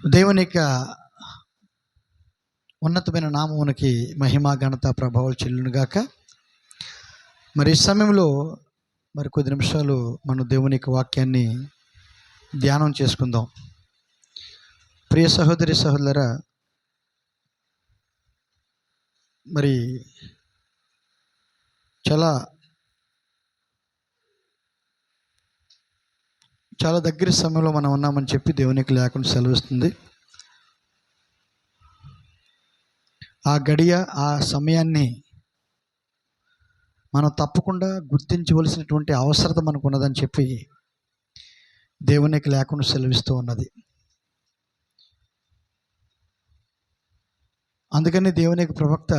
దేవుని యొక్క ఉన్నతమైన నామమునకి మహిమ ఘనత ప్రభావాలు చెల్లునుగాక. మరి ఈ సమయంలో కొద్ది నిమిషాలు మనం దేవుని యొక్క వాక్యాన్ని ధ్యానం చేసుకుందాం. ప్రియ సహోదరి సహోదరులారా, మరి చాలా దగ్గర సమయంలో మనం ఉన్నామని చెప్పి దేవునికి లేకుండా సెలవిస్తుంది. ఆ గడియ, ఆ సమయాన్ని మనం తప్పకుండా గుర్తించవలసినటువంటి అవసరత మనకు ఉన్నదని చెప్పి దేవునికి లేకుండా సెలవిస్తూ ఉన్నది. అందుకని దేవునికి ప్రవక్త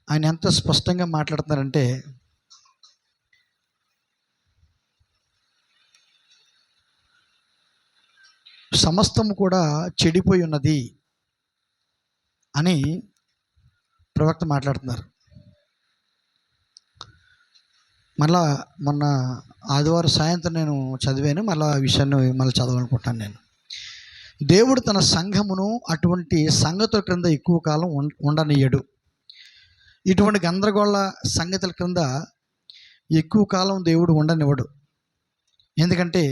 ఆయన ఎంత స్పష్టంగా మాట్లాడుతున్నారంటే, సమస్తము కూడా చెడిపోయి ఉన్నది అని ప్రవక్త మాట్లాడుతున్నారు. మళ్ళా మొన్న ఆదివారం సాయంత్రం నేను చదివాను, మళ్ళీ ఆ విషయాన్ని మళ్ళీ చదవాలనుకుంటాను. నేను దేవుడు తన సంఘమును అటువంటి సంగతుల క్రింద ఎక్కువ కాలం ఉండనీయడు. ఇటువంటి గందరగోళ సంగతుల క్రింద ఎక్కువ కాలం దేవుడు ఉండనివ్వడు. ఎందుకంటే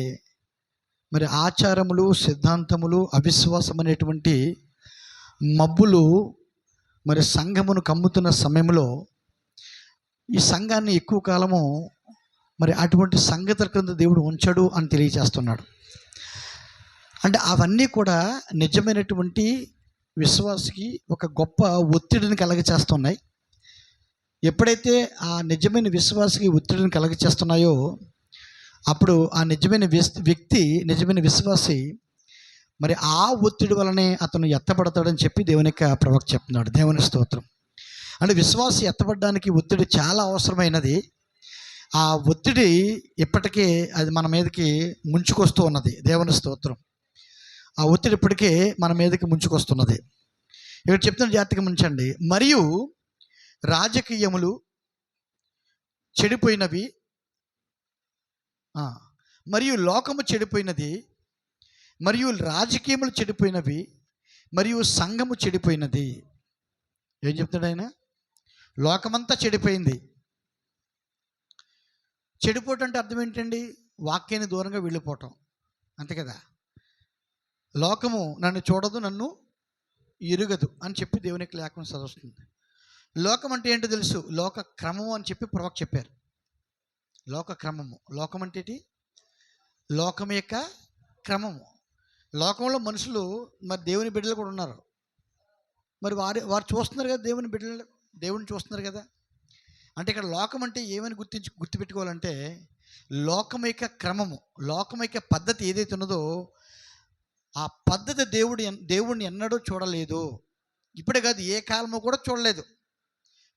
మరి ఆచారములు, సిద్ధాంతములు, అవిశ్వాసం అనేటువంటి మబ్బులు మరి సంఘమును కమ్ముతున్న సమయంలో ఈ సంఘాన్ని ఎక్కువ కాలము మరి అటువంటి సంగతుల క్రింద దేవుడు ఉంచడు అని తెలియజేస్తున్నాడు. అంటే అవన్నీ కూడా నిజమైనటువంటి విశ్వాసికి ఒక గొప్ప ఒత్తిడిని కలగచేస్తున్నాయి. ఎప్పుడైతే ఆ నిజమైన విశ్వాసికి ఒత్తిడిని కలగచేస్తున్నాయో అప్పుడు ఆ నిజమైన వ్యక్తి, నిజమైన విశ్వాసి మరి ఆ ఒత్తిడి వలనే అతను ఎత్తబడతాడని చెప్పి దేవుని యొక్క ప్రవక్త చెప్తున్నాడు. దేవుని స్తోత్రం. అంటే విశ్వాసి ఎత్తబడడానికి ఒత్తిడి చాలా అవసరమైనది. ఆ ఒత్తిడి ఇప్పటికే అది మన మీదకి ముంచుకొస్తూ ఉన్నది. దేవుని స్తోత్రం. ఆ ఒత్తిడి ఇప్పటికే మన మీదకి ముంచుకొస్తున్నది. ఇక్కడ చెప్తున్న జాగ్రత్తగా ఉంచండి. మరియు రాజకీయములు చెడిపోయినవి, మరియు లోకము చెడిపోయినది, మరియు రాజకీయములు చెడిపోయినవి, మరియు సంఘము చెడిపోయినది. ఏం చెప్తాడు ఆయన? లోకమంతా చెడిపోయింది. చెడిపోవటం అంటే అర్థం ఏంటండి? వాక్యాన్ని దూరంగా వెళ్ళిపోవటం, అంతే కదా. లోకము నన్ను చూడదు, నన్ను ఎరుగదు అని చెప్పి దేవునికి లేఖనం చదువుతుంది. లోకం అంటే ఏంటో తెలుసు, లోక క్రమము అని చెప్పి ప్రవక్త చెప్పారు. లోక క్రమము, లోకం అంటే ఏంటి? లోకం యొక్క క్రమము. లోకంలో మనుషులు మరి దేవుని బిడ్డలు కూడా ఉన్నారు. మరి వారు చూస్తున్నారు కదా, దేవుని చూస్తున్నారు కదా. అంటే ఇక్కడ లోకం అంటే ఏమని గుర్తుపెట్టుకోవాలంటే, లోకం యొక్క క్రమము, లోకం యొక్క పద్ధతి ఏదైతే ఉన్నదో ఆ పద్ధతి దేవుడిని ఎన్నడూ చూడలేదు. ఇప్పుడే కాదు, ఏ కాలంలో కూడా చూడలేదు.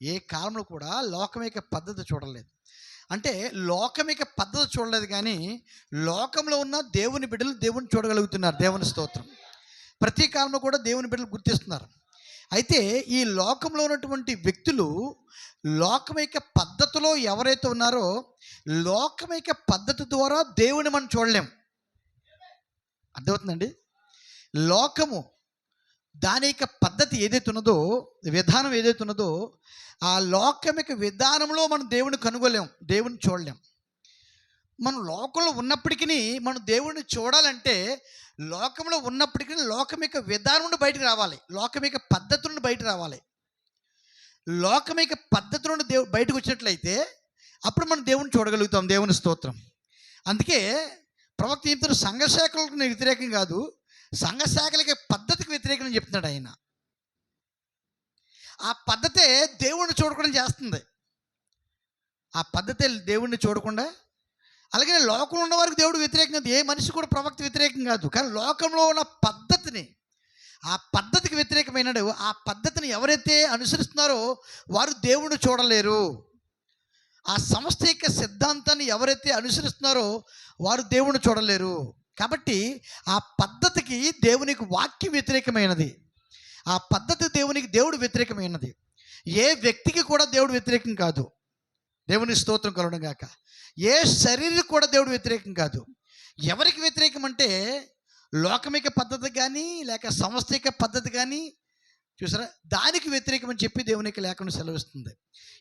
ఏ కాలంలో కూడా లోకం యొక్క పద్ధతి చూడలేదు. అంటే లోకం యొక్క పద్ధతి చూడలేదు, కానీ లోకంలో ఉన్న దేవుని బిడ్డలు దేవుని చూడగలుగుతున్నారు. దేవుని స్తోత్రం. ప్రతి కాలంలో కూడా దేవుని బిడ్డలు గుర్తిస్తున్నారు. అయితే ఈ లోకంలో ఉన్నటువంటి వ్యక్తులు లోకం యొక్క పద్ధతిలో ఎవరైతే ఉన్నారో, లోకం యొక్క పద్ధతి ద్వారా దేవుని మనం చూడలేం. అర్థమవుతుందండి? లోకము దాని యొక్క పద్ధతి ఏదైతే ఉన్నదో, విధానం ఏదైతే ఉన్నదో, ఆ లోకం యొక్క విధానంలో మనం దేవుని కనుగొలేం, దేవుని చూడలేం. మనం లోకంలో ఉన్నప్పటికీ మనం దేవుడిని చూడాలంటే లోకంలో ఉన్నప్పటికీ లోకం యొక్క విధానం నుండి బయటకు రావాలి, లోకం యొక్క పద్ధతి నుండి బయటకు రావాలి. లోకం యొక్క పద్ధతి నుండి బయటకు వచ్చినట్లయితే అప్పుడు మనం దేవుని చూడగలుగుతాం. దేవుని స్తోత్రం. అందుకే ప్రవక్త చెప్తున్న సంఘశాఖలకు వ్యతిరేకం కాదు, సంఘశాఖలకి పద్ధతికి వ్యతిరేకం చెప్తున్నాడు ఆయన. ఆ పద్ధతే దేవుణ్ణి చూడకుండా చేస్తుంది. ఆ పద్ధతే దేవుణ్ణి చూడకుండా. అలాగే లోకంలో ఉన్న వారికి దేవుడు వ్యతిరేకం కాదు, ఏ మనిషి కూడా ప్రవక్త వ్యతిరేకం కాదు. కానీ లోకంలో ఉన్న పద్ధతిని, ఆ పద్ధతికి వ్యతిరేకమైనడు. ఆ పద్ధతిని ఎవరైతే అనుసరిస్తున్నారో వారు దేవుణ్ణి చూడలేరు. ఆ సంస్థ యొక్క సిద్ధాంతాన్ని ఎవరైతే అనుసరిస్తున్నారో వారు దేవుణ్ణి చూడలేరు. కాబట్టి ఆ పద్ధతికి దేవునికి వాక్యం వ్యతిరేకమైనది. ఆ పద్ధతి దేవుడు వ్యతిరేకమైనది. ఏ వ్యక్తికి కూడా దేవుడు వ్యతిరేకం కాదు. దేవుని స్తోత్రం కలుగును గాక. ఏ శరీరం కూడా దేవుడు వ్యతిరేకం కాదు. ఎవరికి వ్యతిరేకం అంటే లోకమిక పద్ధతి కానీ లేక సంస్థిక పద్ధతి కానీ చూసారా, దానికి వ్యతిరేకమని చెప్పి దేవుని యొక్క లేఖనం సెలవిస్తుంది.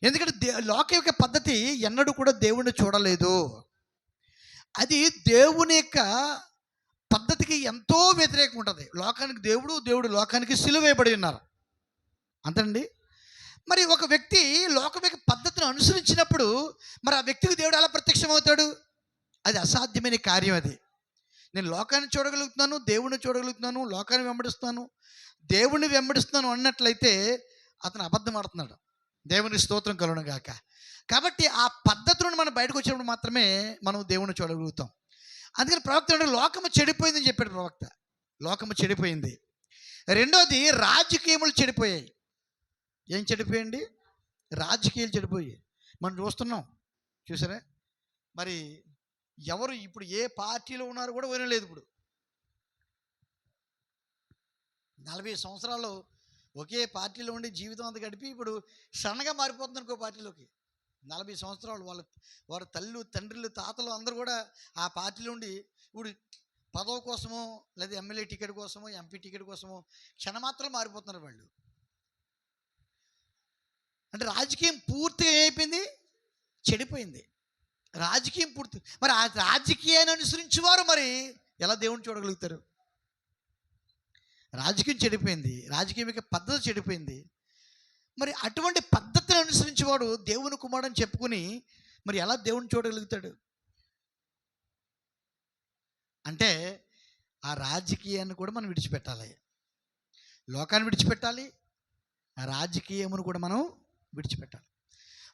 ఎందుకంటే లోక పద్ధతి ఎన్నడూ కూడా దేవుణ్ణి చూడలేదు. అది దేవుని యొక్క పద్ధతికి ఎంతో వ్యతిరేకం ఉంటుంది. లోకానికి దేవుడు, దేవుడు లోకానికి సిలువ వేయబడి ఉన్నారు అంతేనండి. మరి ఒక వ్యక్తి లోకం యొక్క పద్ధతిని అనుసరించినప్పుడు మరి ఆ వ్యక్తికి దేవుడు ఎలా ప్రత్యక్షమవుతాడు? అది అసాధ్యమైన కార్యం. అది నేను లోకాన్ని చూడగలుగుతున్నాను, దేవుణ్ణి చూడగలుగుతున్నాను, లోకాన్ని వెంబడిస్తున్నాను, దేవుణ్ణి వెంబడిస్తున్నాను అన్నట్లయితే అతను అబద్ధం ఆడుతున్నాడు. దేవుని స్తోత్రం కలుగును గాక. కాబట్టి ఆ పద్ధతులను మనం బయటకు వచ్చినప్పుడు మాత్రమే మనం దేవుణ్ణి చూడగలుగుతాం. అందుకని ప్రవక్త అంటే లోకము చెడిపోయిందని చెప్పాడు ప్రవక్త. లోకము చెడిపోయింది. రెండోది, రాజకీయములు చెడిపోయాయి. ఏం చెడిపోయండి? రాజకీయాలు చెడిపోయాయి. మనం చూస్తున్నాం, చూసారా. మరి ఎవరు ఇప్పుడు ఏ పార్టీలో ఉన్నారో కూడా వినలేదు. ఇప్పుడు 40 సంవత్సరాలు ఒకే పార్టీలో ఉండి జీవితం అంతా గడిపి ఇప్పుడు సడన్గా మారిపోతున్నారు ఇంకో పార్టీలోకి. 40 సంవత్సరాలు వారి తల్లు, తండ్రులు, తాతలు అందరూ కూడా ఆ పార్టీలో ఉండి ఇప్పుడు పదవి కోసమో లేదా ఎమ్మెల్యే టికెట్ కోసమో ఎంపీ టికెట్ కోసమో క్షణమాత్రం మారిపోతున్నారు వాళ్ళు. అంటే రాజకీయం పూర్తిగా ఏమైపోయింది? చెడిపోయింది. రాజకీయం పూర్తి. మరి ఆ రాజకీయాన్ని అనుసరించి వారు మరి ఎలా దేవుని చూడగలుగుతారు? రాజకీయం చెడిపోయింది, రాజకీయం యొక్క పద్ధతి చెడిపోయింది. మరి అటువంటి పద్ధతిని అనుసరించేవాడు దేవుని కుమారుడని చెప్పుకుని మరి ఎలా దేవుని చూడగలుగుతాడు? అంటే ఆ రాజకీయాన్ని కూడా మనం విడిచిపెట్టాలి, లోకాన్ని విడిచిపెట్టాలి, ఆ రాజకీయమును కూడా మనం విడిచిపెట్టాలి.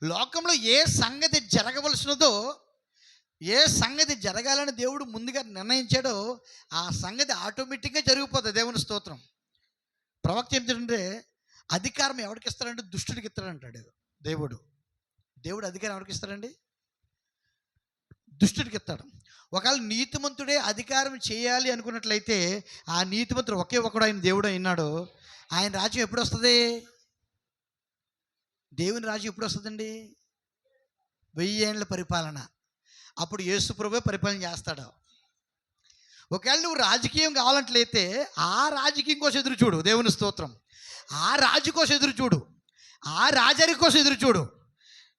లోకంలో ఏ సంగతి జరగవలసినదో, ఏ సంగతి జరగాలని దేవుడు ముందుగా నిర్ణయించాడో ఆ సంగతి ఆటోమేటిక్గా జరిగిపోతుంది. దేవుని స్తోత్రం. ప్రవక్త ఏమిటంటే అధికారం ఎవరికి ఇస్తాడంటే దుష్టుడికి ఇస్తాడంటాడు దేవుడు. దేవుడు అధికారం ఎవరికి ఇస్తాడండి? దుష్టుడికి ఇస్తాడు. ఒకవేళ నీతిమంతుడే అధికారం చేయాలి అనుకున్నట్లయితే ఆ నీతిమంతుడు ఒకే ఒకడు ఆయన దేవుడు అయినాడు. ఆయన రాజ్యం ఎప్పుడు వస్తుంది? దేవుని రాజ్యం ఎప్పుడు వస్తుందండి? 1000 ఏళ్ళ పరిపాలన. అప్పుడు యేసు ప్రభువే పరిపాలన చేస్తాడు. ఒకవేళ నువ్వు రాజకీయం కావాలంటలయితే ఆ రాజకీయం కోసం ఎదురు చూడు. దేవుని స్తోత్రం. ఆ రాజు కోసం ఎదురు చూడు, ఆ రాజరి కోసం ఎదురు చూడు.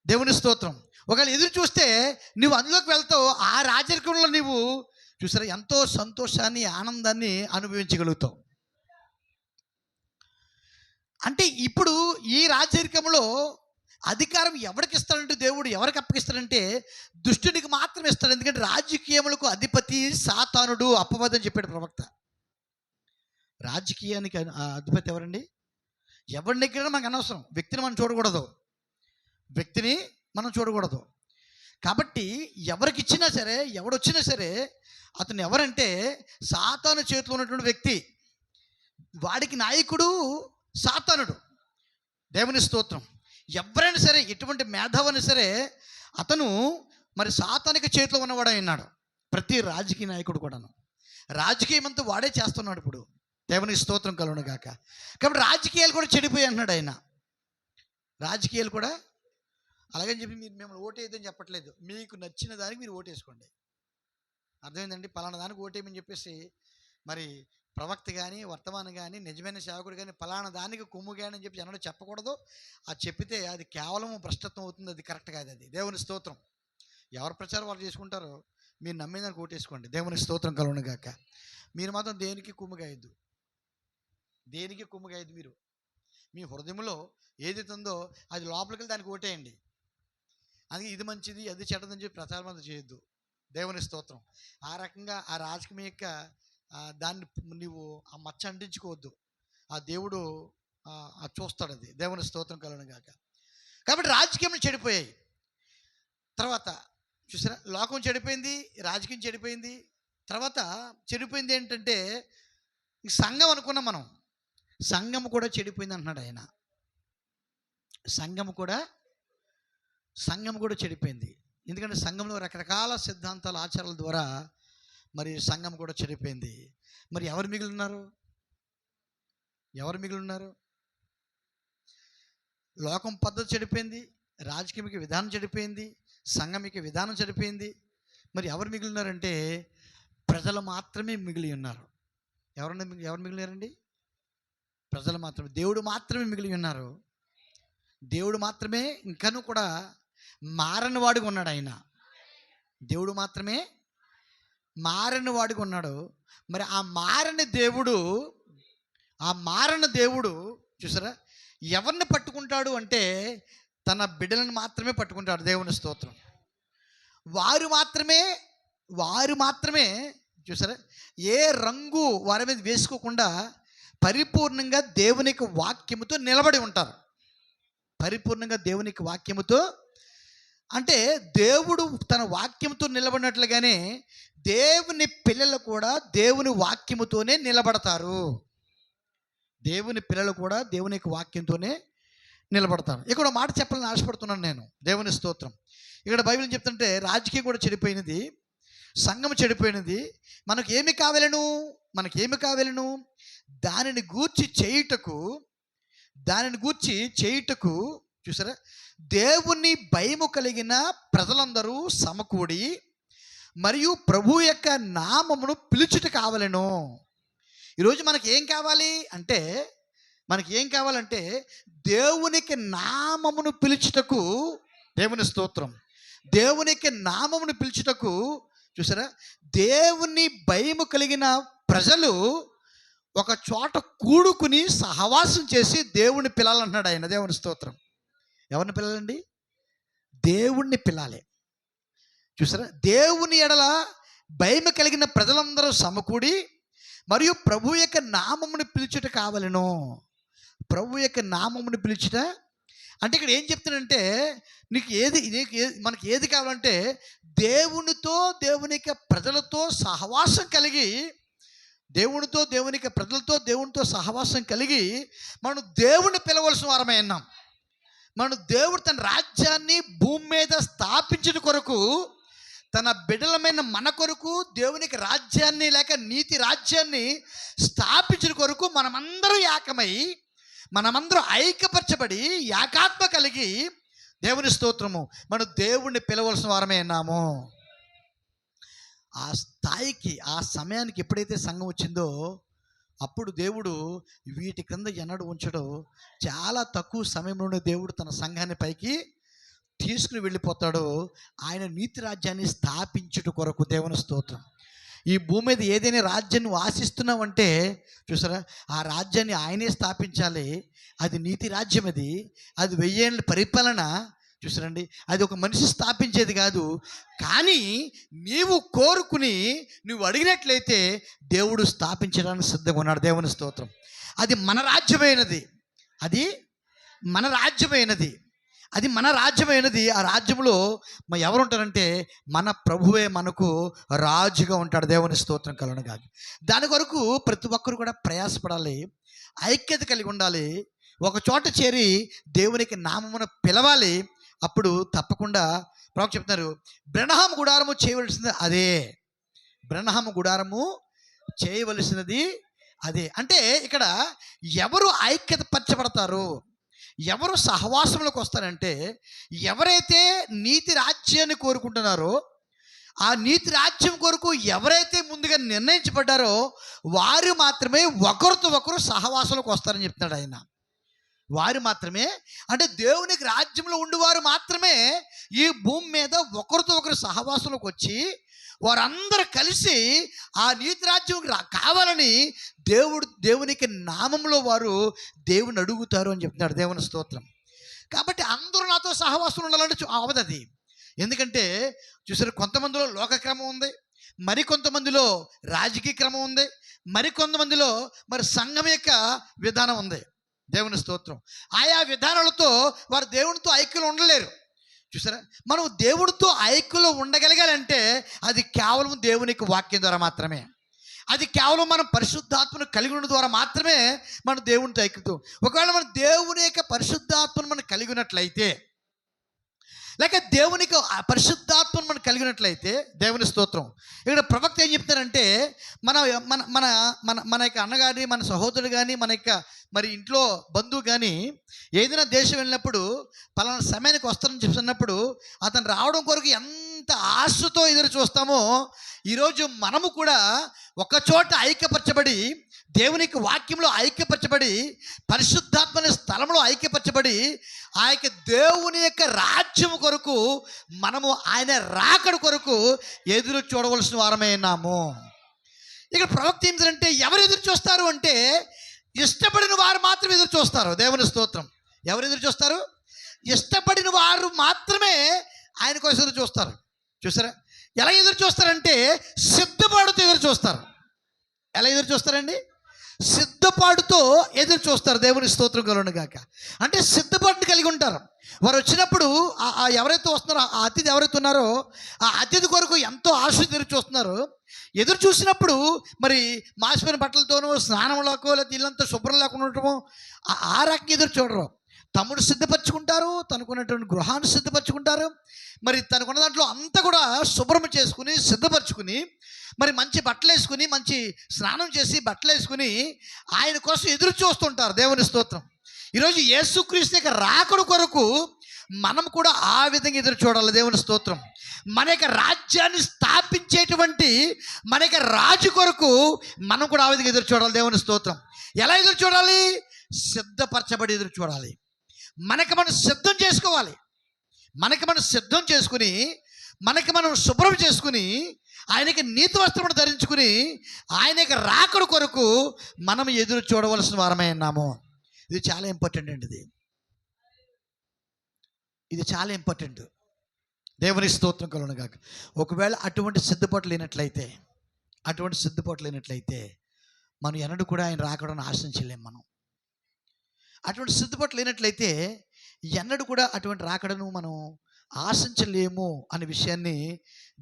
దేవుని స్తోత్రం. ఒకవేళ ఎదురు చూస్తే నువ్వు అందులోకి వెళ్తావు. ఆ రాజరికంలో నువ్వు చూసారా ఎంతో సంతోషాన్ని, ఆనందాన్ని అనుభవించగలుగుతావు. అంటే ఇప్పుడు ఈ రాజరికంలో అధికారం ఎవరికి ఇస్తాడంటే దేవుడు ఎవరికి అప్పగిస్తాడంటే దుష్టునికి మాత్రం ఇస్తాడు. ఎందుకంటే రాజకీయములకు అధిపతి సాతానుడు, అపవాది అని చెప్పాడు ప్రవక్త. రాజకీయానికి అధిపతి ఎవరండి? ఎవరిని ఎక్కినా మనకు అనవసరం. వ్యక్తిని మనం చూడకూడదు, వ్యక్తిని మనం చూడకూడదు. కాబట్టి ఎవరికి ఇచ్చినా సరే, ఎవడొచ్చినా సరే అతను ఎవరంటే సాతాను చేతిలో ఉన్నటువంటి వ్యక్తి. వాడికి నాయకుడు సాతానుడు. దేవుని స్తోత్రం. ఎవరైనా సరే, ఎటువంటి మేధావైనా సరే అతను మరి సాతానిక చేతిలో ఉన్నవాడు అయినాడు. ప్రతి రాజకీయ నాయకుడు కూడాను రాజకీయం అంతా వాడే చేస్తున్నాడు ఇప్పుడు. దేవుని స్తోత్రం కలుగును గాక. కాబట్టి రాజకీయాలు కూడా చెడిపోయి అంటున్నాడు ఆయన. రాజకీయాలు కూడా అలాగని చెప్పి మీరు మిమ్మల్ని ఓటేయదని చెప్పట్లేదు. మీకు నచ్చిన దానికి మీరు ఓటేసుకోండి. అర్థమైందండి? పలానా దానికి ఓటేయమని చెప్పేసి మరి ప్రవక్త కానీ, వర్తమానం కానీ, నిజమైన సేవకుడు కానీ పలానా దానికి కొమ్ము కానీ అని చెప్పి జనాలు చెప్పకూడదు. అది చెప్పితే అది కేవలం భ్రష్టత్వం అవుతుంది. అది కరెక్ట్ కాదు. అది దేవుని స్తోత్రం. ఎవరి ప్రచారం వాళ్ళు చేసుకుంటారో మీరు నమ్మేదానికి ఓటేసుకోండి. దేవుని స్తోత్రం కలుగును గాక. మీరు మాత్రం దేనికి కుమ్ముగాయద్దు, దేనికి కుమ్ముగాయద్దు. మీరు మీ హృదయంలో ఏదైతే ఉందో అది లోపలికి వెళ్ళి దానికి ఓటేయండి. అది ఇది మంచిది, అది చెడ్డదని చెప్పి ప్రచారం అంతా చేయొద్దు. దేవుని స్తోత్రం. ఆ రకంగా ఆ రాజకీయం యొక్క దాన్ని నువ్వు ఆ మచ్చ అంటించుకోవద్దు. ఆ దేవుడు చూస్తాడు. అది దేవుని స్తోత్రం కలుగును గాక. కాబట్టి రాజకీయం చెడిపోయాయి. తర్వాత చూసారా, లోకం చెడిపోయింది, రాజకీయం చెడిపోయింది. తర్వాత చెడిపోయింది ఏంటంటే సంఘం అనుకున్నాం మనం. సంఘం కూడా చెడిపోయింది అంటున్నాడు ఆయన. సంఘం కూడా చెడిపోయింది. ఎందుకంటే సంఘంలో రకరకాల సిద్ధాంతాల, ఆచారాల ద్వారా మరి సంఘం కూడా చెడిపోయింది. మరి ఎవరు మిగిలి ఉన్నారు? లోకం పద్ధతి చెడిపోయింది, రాజకీయ విధానం చెడిపోయింది, సంఘం విధానం చెడిపోయింది. మరి ఎవరు మిగిలి ఉన్నారంటే ప్రజలు మాత్రమే మిగిలి ఉన్నారు. ఎవరు మిగిలినారండి? ప్రజలు మాత్రమే. దేవుడు మాత్రమే మిగిలి ఉన్నారు. దేవుడు మాత్రమే ఇంకను కూడా మారని వాడిగా ఉన్నాడు ఆయన. దేవుడు మాత్రమే మారని వాడిగా ఉన్నాడు. మరి ఆ మారని దేవుడు చూసారా, ఎవరిని పట్టుకుంటాడు అంటే తన బిడ్డలను మాత్రమే పట్టుకుంటాడు. దేవుని స్తోత్రం. వారు మాత్రమే చూసారా, ఏ రంగు వారి మీద వేసుకోకుండా పరిపూర్ణంగా దేవునికి వాక్యముతో నిలబడి ఉంటారు. పరిపూర్ణంగా దేవునికి వాక్యముతో అంటే దేవుడు తన వాక్యముతో నిలబడినట్లుగానే దేవుని పిల్లలు కూడా దేవుని వాక్యముతోనే నిలబడతారు. దేవుని పిల్లలు కూడా దేవుని వాక్యంతోనే నిలబడతారు. ఇక్కడ మాట చెప్పాలని ఆశపడుతున్నాను నేను. దేవుని స్తోత్రం. ఇక్కడ బైబిల్ చెప్తుంటే రాజకీయం కూడా చెడిపోయినది, సంఘం చెడిపోయినది. మనకేమి కావాలను? దానిని గూర్చి చేయుటకు చూసారా, దేవుని భయము కలిగిన ప్రజలందరూ సమకూడి మరియు ప్రభు యొక్క నామమును పిలుచుట కావాలను. ఈరోజు మనకేం కావాలంటే దేవునికి నామమును పిలుచుటకు, దేవుని స్తోత్రం, దేవునికి నామమును పిలుచుటకు చూసారా, దేవుని భయము కలిగిన ప్రజలు ఒక చోట కూడుకుని సహవాసం చేసి దేవుని పిల్లాలంటున్నాడు ఆయన. దేవుని స్తోత్రం. ఎవరిని పిల్లాలండి? దేవుణ్ణి పిల్లాలి. చూసారా, దేవుని ఎడల భయము కలిగిన ప్రజలందరూ సమకూడి మరియు ప్రభు యొక్క నామమును పిలుచుట కావాలను. ప్రభు యొక్క నామమును పిలుచుట అంటే ఇక్కడ ఏం చెప్తానంటే, మనకి ఏది కావాలంటే దేవునితో దేవునికి ప్రజలతో సహవాసం కలిగి, దేవునితో సహవాసం కలిగి మనం దేవుని పిలవలసిన వారమై ఉన్నాం. మనం దేవుడు తన రాజ్యాన్ని భూమి మీద స్థాపించిన కొరకు, తన బిడ్డలమైన మన కొరకు దేవునికి రాజ్యాన్ని లేక నీతి రాజ్యాన్ని స్థాపించిన కొరకు మనమందరూ ఐక్యపరచబడి ఏకాత్మ కలిగి, దేవుని స్తోత్రము, మనం దేవుణ్ణి పిలవలసిన వారమే ఉన్నాము. ఆ స్థాయికి, ఆ సమయానికి ఎప్పుడైతే సంఘం వచ్చిందో అప్పుడు దేవుడు వీటి క్రింద ఎన్నడూ ఉంచడు. చాలా తక్కువ సమయంలోనే దేవుడు తన సంఘాన్ని పైకి తీసుకుని వెళ్ళిపోతాడు. ఆయన నీతి రాజ్యాన్ని స్థాపించుట కొరకు. దేవుని స్తోత్రం. ఈ భూమి మీద ఏదైనా రాజ్యాన్ని ఆశిస్తున్నామంటే చూసారా, ఆ రాజ్యాన్ని ఆయనే స్థాపించాలి. అది నీతి రాజ్యం. అది 1000 ఏళ్ళ పరిపాలన. చూసారండి, అది ఒక మనిషి స్థాపించేది కాదు. కానీ నీవు కోరుకుని నువ్వు అడిగినట్లయితే దేవుడు స్థాపించడానికి సిద్ధంగా ఉన్నాడు. దేవుని స్తోత్రం. అది మన రాజ్యమైనది. మన రాజ్యమైనది. ఆ రాజ్యంలో ఎవరు ఉంటారంటే మన ప్రభువే మనకు రాజుగా ఉంటాడు. దేవుని స్తోత్రం కలుగును గాక. దాని కొరకు ప్రతి ఒక్కరు కూడా ప్రయాసపడాలి, ఐక్యత కలిగి ఉండాలి, ఒక చోట చేరి దేవునికి నామమున పిలవాలి. అప్పుడు తప్పకుండా ప్రవక్త చెప్తున్నారు, బ్రహ్మ గుడారము చేయవలసినది అదే. అంటే ఇక్కడ ఎవరు ఐక్యత పరచబడతారు, ఎవరు సహవాసంలోకి వస్తారంటే ఎవరైతే నీతి రాజ్యాన్ని కోరుకుంటున్నారో, ఆ నీతి రాజ్యం కొరకు ఎవరైతే ముందుగా నిర్ణయించబడ్డారో వారు మాత్రమే ఒకరితో ఒకరు సహవాసంలోకి వస్తారని చెప్తున్నాడు ఆయన. వారు మాత్రమే అంటే దేవునికి రాజ్యంలో ఉండేవారు మాత్రమే ఈ భూమి మీద ఒకరితో ఒకరు సహవాసంలోకి వచ్చి వారందరూ కలిసి ఆ నీతి రాజ్యం కావాలని దేవునికి నామంలో వారు దేవుని అడుగుతారు అని చెప్తున్నాడు. దేవుని స్తోత్రం. కాబట్టి అందరూ నాతో సహవాసం ఉండాలంటే అవదది. ఎందుకంటే చూసారు, కొంతమందిలో లోక క్రమం ఉంది, మరికొంతమందిలో రాజకీయ క్రమం ఉంది, మరికొంతమందిలో మరి సంఘం యొక్క విధానం ఉంది. దేవుని స్తోత్రం. ఆయా విధానాలతో వారు దేవునితో ఐక్యంలో ఉండలేరు. చూసారా, మనం దేవుడితో ఐక్యంలో ఉండగలగాలంటే అది కేవలం దేవునికి వాక్యం ద్వారా మాత్రమే. అది కేవలం మనం పరిశుద్ధాత్మను కలిగి ఉన్న ద్వారా మాత్రమే మనం దేవునితో ఐక్యత. ఒకవేళ మనం దేవుని యొక్క పరిశుద్ధాత్మను మనం కలిగి ఉన్నట్లయితే, లేక దేవునికి పరిశుద్ధాత్మను మనం కలిగినట్లయితే, దేవుని స్తోత్రం, ఇక్కడ ప్రవక్త ఏం చెప్తారంటే మన మన మన మన మన యొక్క అన్న కానీ, మన సహోదరుడు కానీ, మన యొక్క మరి ఇంట్లో బంధువు కానీ ఏదైనా దేశం వెళ్ళినప్పుడు పలానా సమయానికి వస్తారని చెప్తున్నప్పుడు అతను రావడం కొరకు ఎంత ఆశతో ఎదురు చూస్తామో ఈరోజు మనము కూడా ఒక చోట ఐక్యపరచబడి, దేవునికి వాక్యంలో ఐక్యపరచబడి, పరిశుద్ధాత్మని స్థలంలో ఐక్యపరచబడి, ఆ యొక్క దేవుని యొక్క రాజ్యం కొరకు మనము ఆయన రాకడ కొరకు ఎదురు చూడవలసిన వారమే ఉన్నాము. ఇక్కడ ప్రవక్త ఏంటంటే ఎవరు ఎదురు చూస్తారు అంటే ఇష్టపడిన వారు మాత్రం ఎదురు చూస్తారు. దేవుని స్తోత్రం. ఎవరు ఎదురు చూస్తారు? ఇష్టపడిన వారు మాత్రమే ఆయన కోసం ఎదురు చూస్తారు. చూసారా ఎలా ఎదురు చూస్తారంటే సిద్ధపాటుతో ఎదురు చూస్తారు. ఎలా ఎదురు చూస్తారండి? సిద్ధపాటుతో ఎదురు చూస్తారు. దేవుని స్తోత్రం కలుగును గాక. అంటే సిద్ధపాటుని కలిగి ఉంటారు. వారు వచ్చినప్పుడు ఎవరైతే వస్తున్నారో, ఆ అతిథి ఎవరైతే ఉన్నారో ఆ అతిథి కొరకు ఎంతో ఆశ ఎదురు చూస్తున్నారు. ఎదురు చూసినప్పుడు మరి మాసిపోయిన బట్టలతోనూ, స్నానంలోకో లేదా ఇల్లంతా శుభ్రం లేకుండా ఉండటమో ఆ రకంగా ఎదురు చూడరు. తమ్ముడు సిద్ధపరచుకుంటారు, తనకున్నటువంటి గృహాన్ని సిద్ధపరచుకుంటారు. మరి తనకున్న దాంట్లో అంతా కూడా శుభ్రం చేసుకుని సిద్ధపరచుకుని, మరి మంచి బట్టలు వేసుకుని, మంచి స్నానం చేసి బట్టలు వేసుకుని ఆయన కోసం ఎదురు చూస్తుంటారు. దేవుని స్తోత్రం. ఈరోజు యేసుక్రీస్తు యొక్క రాకడ కొరకు మనం కూడా ఆ విధంగా ఎదురు చూడాలి. దేవుని స్తోత్రం. మన యొక్క రాజ్యాన్ని స్థాపించేటువంటి మన యొక్క రాజు కొరకు మనం కూడా ఆ విధంగా ఎదురు చూడాలి. దేవుని స్తోత్రం. ఎలా ఎదురు చూడాలి? సిద్ధపరచబడి ఎదురు చూడాలి. మనకి మనం సిద్ధం చేసుకోవాలి. మనకి మనం సిద్ధం చేసుకుని, మనకి మనం శుభ్రం చేసుకుని, ఆయనకి నీతి వస్త్రమును ధరించుకుని ఆయన యొక్క రాకడ కొరకు మనం ఎదురు చూడవలసిన వారమే ఉన్నాము. ఇది చాలా ఇంపార్టెంట్ అండి. ఇది చాలా ఇంపార్టెంట్. దేవుని స్తోత్రం కలుగును గాక. ఒకవేళ అటువంటి సిద్ధపాటు లేనట్లయితే మనం ఎన్నడూ కూడా ఆయన రాకడను ఆశించలేము. మనం అటువంటి సిద్ధపాటు లేనట్లయితే ఎన్నడూ కూడా అటువంటి రాకడను మనం ఆశించలేము అనే విషయాన్ని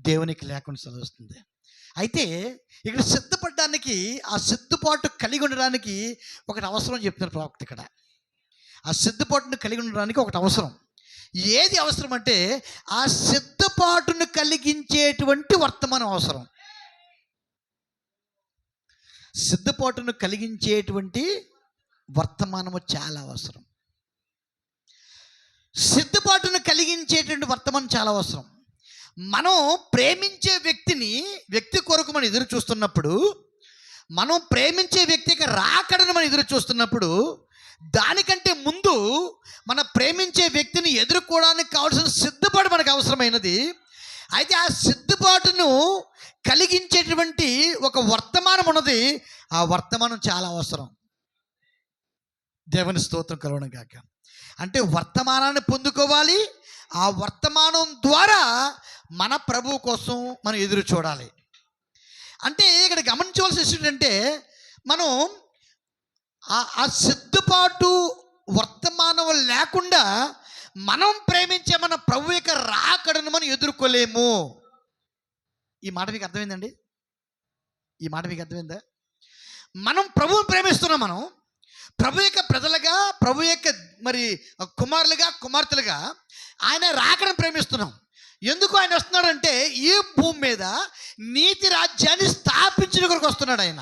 దేవునికి లేకుండా చదువుతుంది. అయితే ఇక్కడ సిద్ధపడడానికి, ఆ సిద్ధపాటు కలిగి ఉండడానికి ఒకటి అవసరం చెప్తున్నారు ప్రవక్త. ఇక్కడ ఆ సిద్ధపాటును కలిగి ఉండడానికి ఒకటి అవసరం. ఏది అవసరం అంటే ఆ సిద్ధపాటును కలిగించేటువంటి వర్తమానం అవసరం. సిద్ధపాటును కలిగించేటువంటి వర్తమానము చాలా అవసరం. సిద్ధపాటును కలిగించేటువంటి వర్తమానం చాలా అవసరం. మనం ప్రేమించే వ్యక్తి కొరకు మనం ఎదురు చూస్తున్నప్పుడు, మనం ప్రేమించే వ్యక్తికి రాకడను మనం ఎదురు చూస్తున్నప్పుడు, దానికంటే ముందు మన ప్రేమించే వ్యక్తిని ఎదుర్కోవడానికి కావాల్సిన సిద్ధపాటు మనకు అవసరమైనది. అయితే ఆ సిద్ధపాటును కలిగించేటువంటి ఒక వర్తమానం ఉన్నది. ఆ వర్తమానం చాలా అవసరం. దేవుని స్తోత్రం కలుగును గాక. అంటే వర్తమానాన్ని పొందుకోవాలి. ఆ వర్తమానం ద్వారా మన ప్రభువు కోసం మనం ఎదురు చూడాలి. అంటే ఇక్కడ గమనించవలసిన విషయం ఏంటంటే, మనం ఆ సిద్ధపాటు వర్తమానం లేకుండా మనం ప్రేమించే మన ప్రభు యొక్క రాకడను మనం ఎదుర్కోలేము. ఈ మాట మీకు అర్థమైందండి? ఈ మాట మీకు అర్థమైందా? మనం ప్రభువుని ప్రేమిస్తున్నాం. మనం ప్రభు యొక్క ప్రజలుగా, ప్రభు యొక్క మరి కుమారులుగా, కుమార్తెలుగా ఆయన రాకడను ప్రేమిస్తున్నాం. ఎందుకు ఆయన వస్తున్నాడంటే ఈ భూమి మీద నీతి రాజ్యాన్ని స్థాపించిన కొరకు వస్తున్నాడు. ఆయన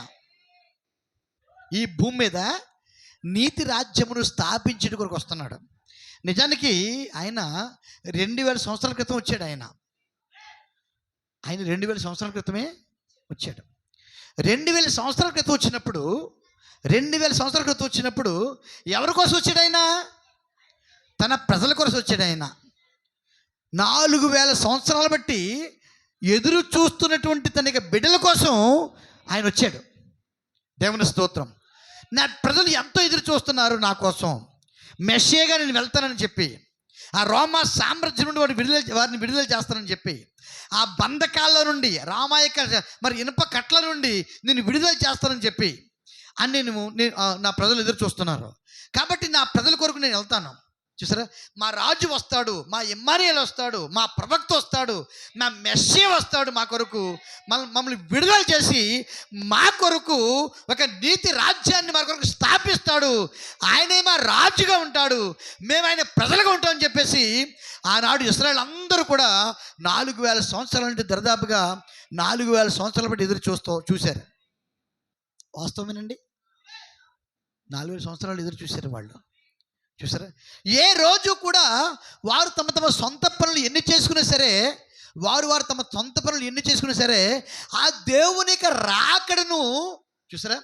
ఈ భూమి మీద నీతి రాజ్యమును స్థాపించిన కొరకు వస్తున్నాడు. నిజానికి ఆయన 2000 సంవత్సరాల క్రితం వచ్చాడు. ఆయన 2000 సంవత్సరాల క్రితమే వచ్చాడు. 2000 సంవత్సరాల క్రితం వచ్చినప్పుడు 2000 సంవత్సరాల క్రితం వచ్చినప్పుడు ఎవరి కోసం వచ్చాడు? ఆయన తన ప్రజల కోసం వచ్చాడు. ఆయన 4000 సంవత్సరాలు బట్టి ఎదురు చూస్తున్నటువంటి తన యొక్క బిడ్డల కోసం ఆయన వచ్చాడు. దేవుని స్తోత్రం. నా ప్రజలు ఎంతో ఎదురు చూస్తున్నారు నా కోసం, మెస్సియాగా నేను వెళ్తానని చెప్పి, ఆ రోమా సామ్రాజ్యం నుండి వారిని విడుదల చేస్తానని చెప్పి, ఆ బంధకాల నుండి, రామాయక మరి ఇనుప కట్ల నుండి నేను విడుదల చేస్తానని చెప్పి అని నా ప్రజలు ఎదురు చూస్తున్నారు. కాబట్టి నా ప్రజల కొరకు నేను వెళ్తాను. చూసారా, మా రాజు వస్తాడు, మా ఇమ్మానుయేల్ వస్తాడు, మా ప్రవక్త వస్తాడు, మా మెస్సియా వస్తాడు, మా కొరకు మమ్మల్ని విడుదల చేసి మా కొరకు ఒక నీతి రాజ్యాన్ని మా కొరకు స్థాపిస్తాడు. ఆయనే మా రాజుగా ఉంటాడు, మేము ఆయన ప్రజలుగా ఉంటామని చెప్పేసి ఆనాడు ఇశ్రాయేలు అందరూ కూడా 4000 సంవత్సరాల నుండి దరిదాపుగా 4000 సంవత్సరాల బట్టి ఎదురు చూశారు. వాస్తవమేనండి. 4000 సంవత్సరాలు ఎదురు చూశారు వాళ్ళు. చూసారా, ఏ రోజు కూడా వారు తమ సొంత పనులు ఎన్ని చేసుకున్నా సరే వారు వారు తమ సొంత పనులు ఎన్ని చేసుకున్నా సరే ఆ దేవుని యొక్క రాకడను చూసారా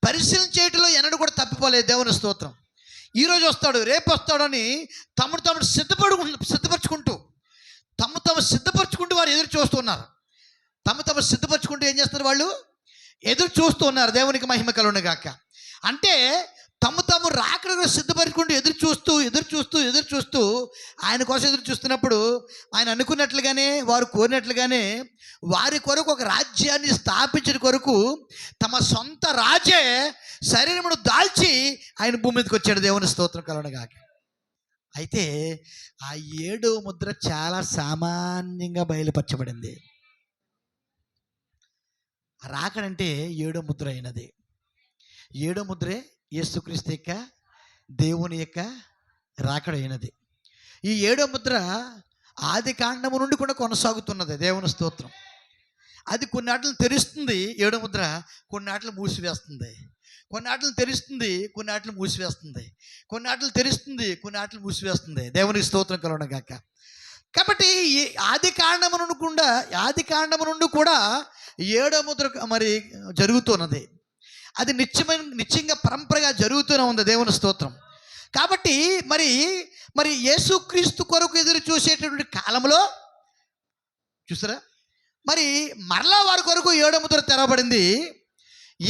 పరిశీలన చేయటంలో ఎన్నడూ కూడా తప్పిపోలేదు. దేవుని స్తోత్రం. ఈరోజు వస్తాడు, రేపు వస్తాడని తమను సిద్ధపరచుకుంటూ వారు ఎదురు చూస్తున్నారు. తమ సిద్ధపరచుకుంటూ ఏం చేస్తున్నారు? వాళ్ళు ఎదురు చూస్తూ ఉన్నారు. దేవునికి మహిమ కలుగును గాక. అంటే తమ రాకడ సిద్ధపరచుకుంటూ ఎదురు చూస్తూ ఆయన కోసం ఎదురు చూస్తున్నప్పుడు ఆయన అనుకున్నట్లుగానే వారు కోరినట్లుగానే వారి కొరకు ఒక రాజ్యాన్ని స్థాపించిన కొరకు తమ సొంత రాజే శరీరమును దాల్చి ఆయన భూమి మీదకి వచ్చాడు. దేవుని స్తోత్రం కలుగును గాక. అయితే ఆ 7వ ముద్ర చాలా సామాన్యంగా బయలుపరచబడింది. రాకడంటే 7వ ముద్ర అయినది. 7వ ముద్రే యేసుక్రీస్తు యొక్క దేవుని యొక్క రాకడ అయినది. ఈ 7వ ముద్ర ఆది కాండము నుండి కూడా కొనసాగుతున్నది. దేవుని స్తోత్రం. అది కొన్నాట్లను తెరుస్తుంది 7వ ముద్ర, కొన్నాట్లను మూసివేస్తుంది. కొన్నాట్లను తెరుస్తుంది, కొన్నాట్లను మూసివేస్తుంది. కొన్నాట్లను తెరుస్తుంది, కొన్నాట్లను మూసివేస్తుంది. దేవునికి స్తోత్రం కలుగును గాక. కాబట్టి ఈ ఆది కాండము నుండి కూడా 7వ ముద్ర మరి జరుగుతున్నది. అది నిత్యంగా పరంపరగా జరుగుతూనే ఉంది. దేవుని స్తోత్రం. కాబట్టి మరి యేసుక్రీస్తు కొరకు ఎదురు చూసేటటువంటి కాలంలో చూసారా మరి మరలా వారి కొరకు 7వ ముద్ర తెరవబడింది.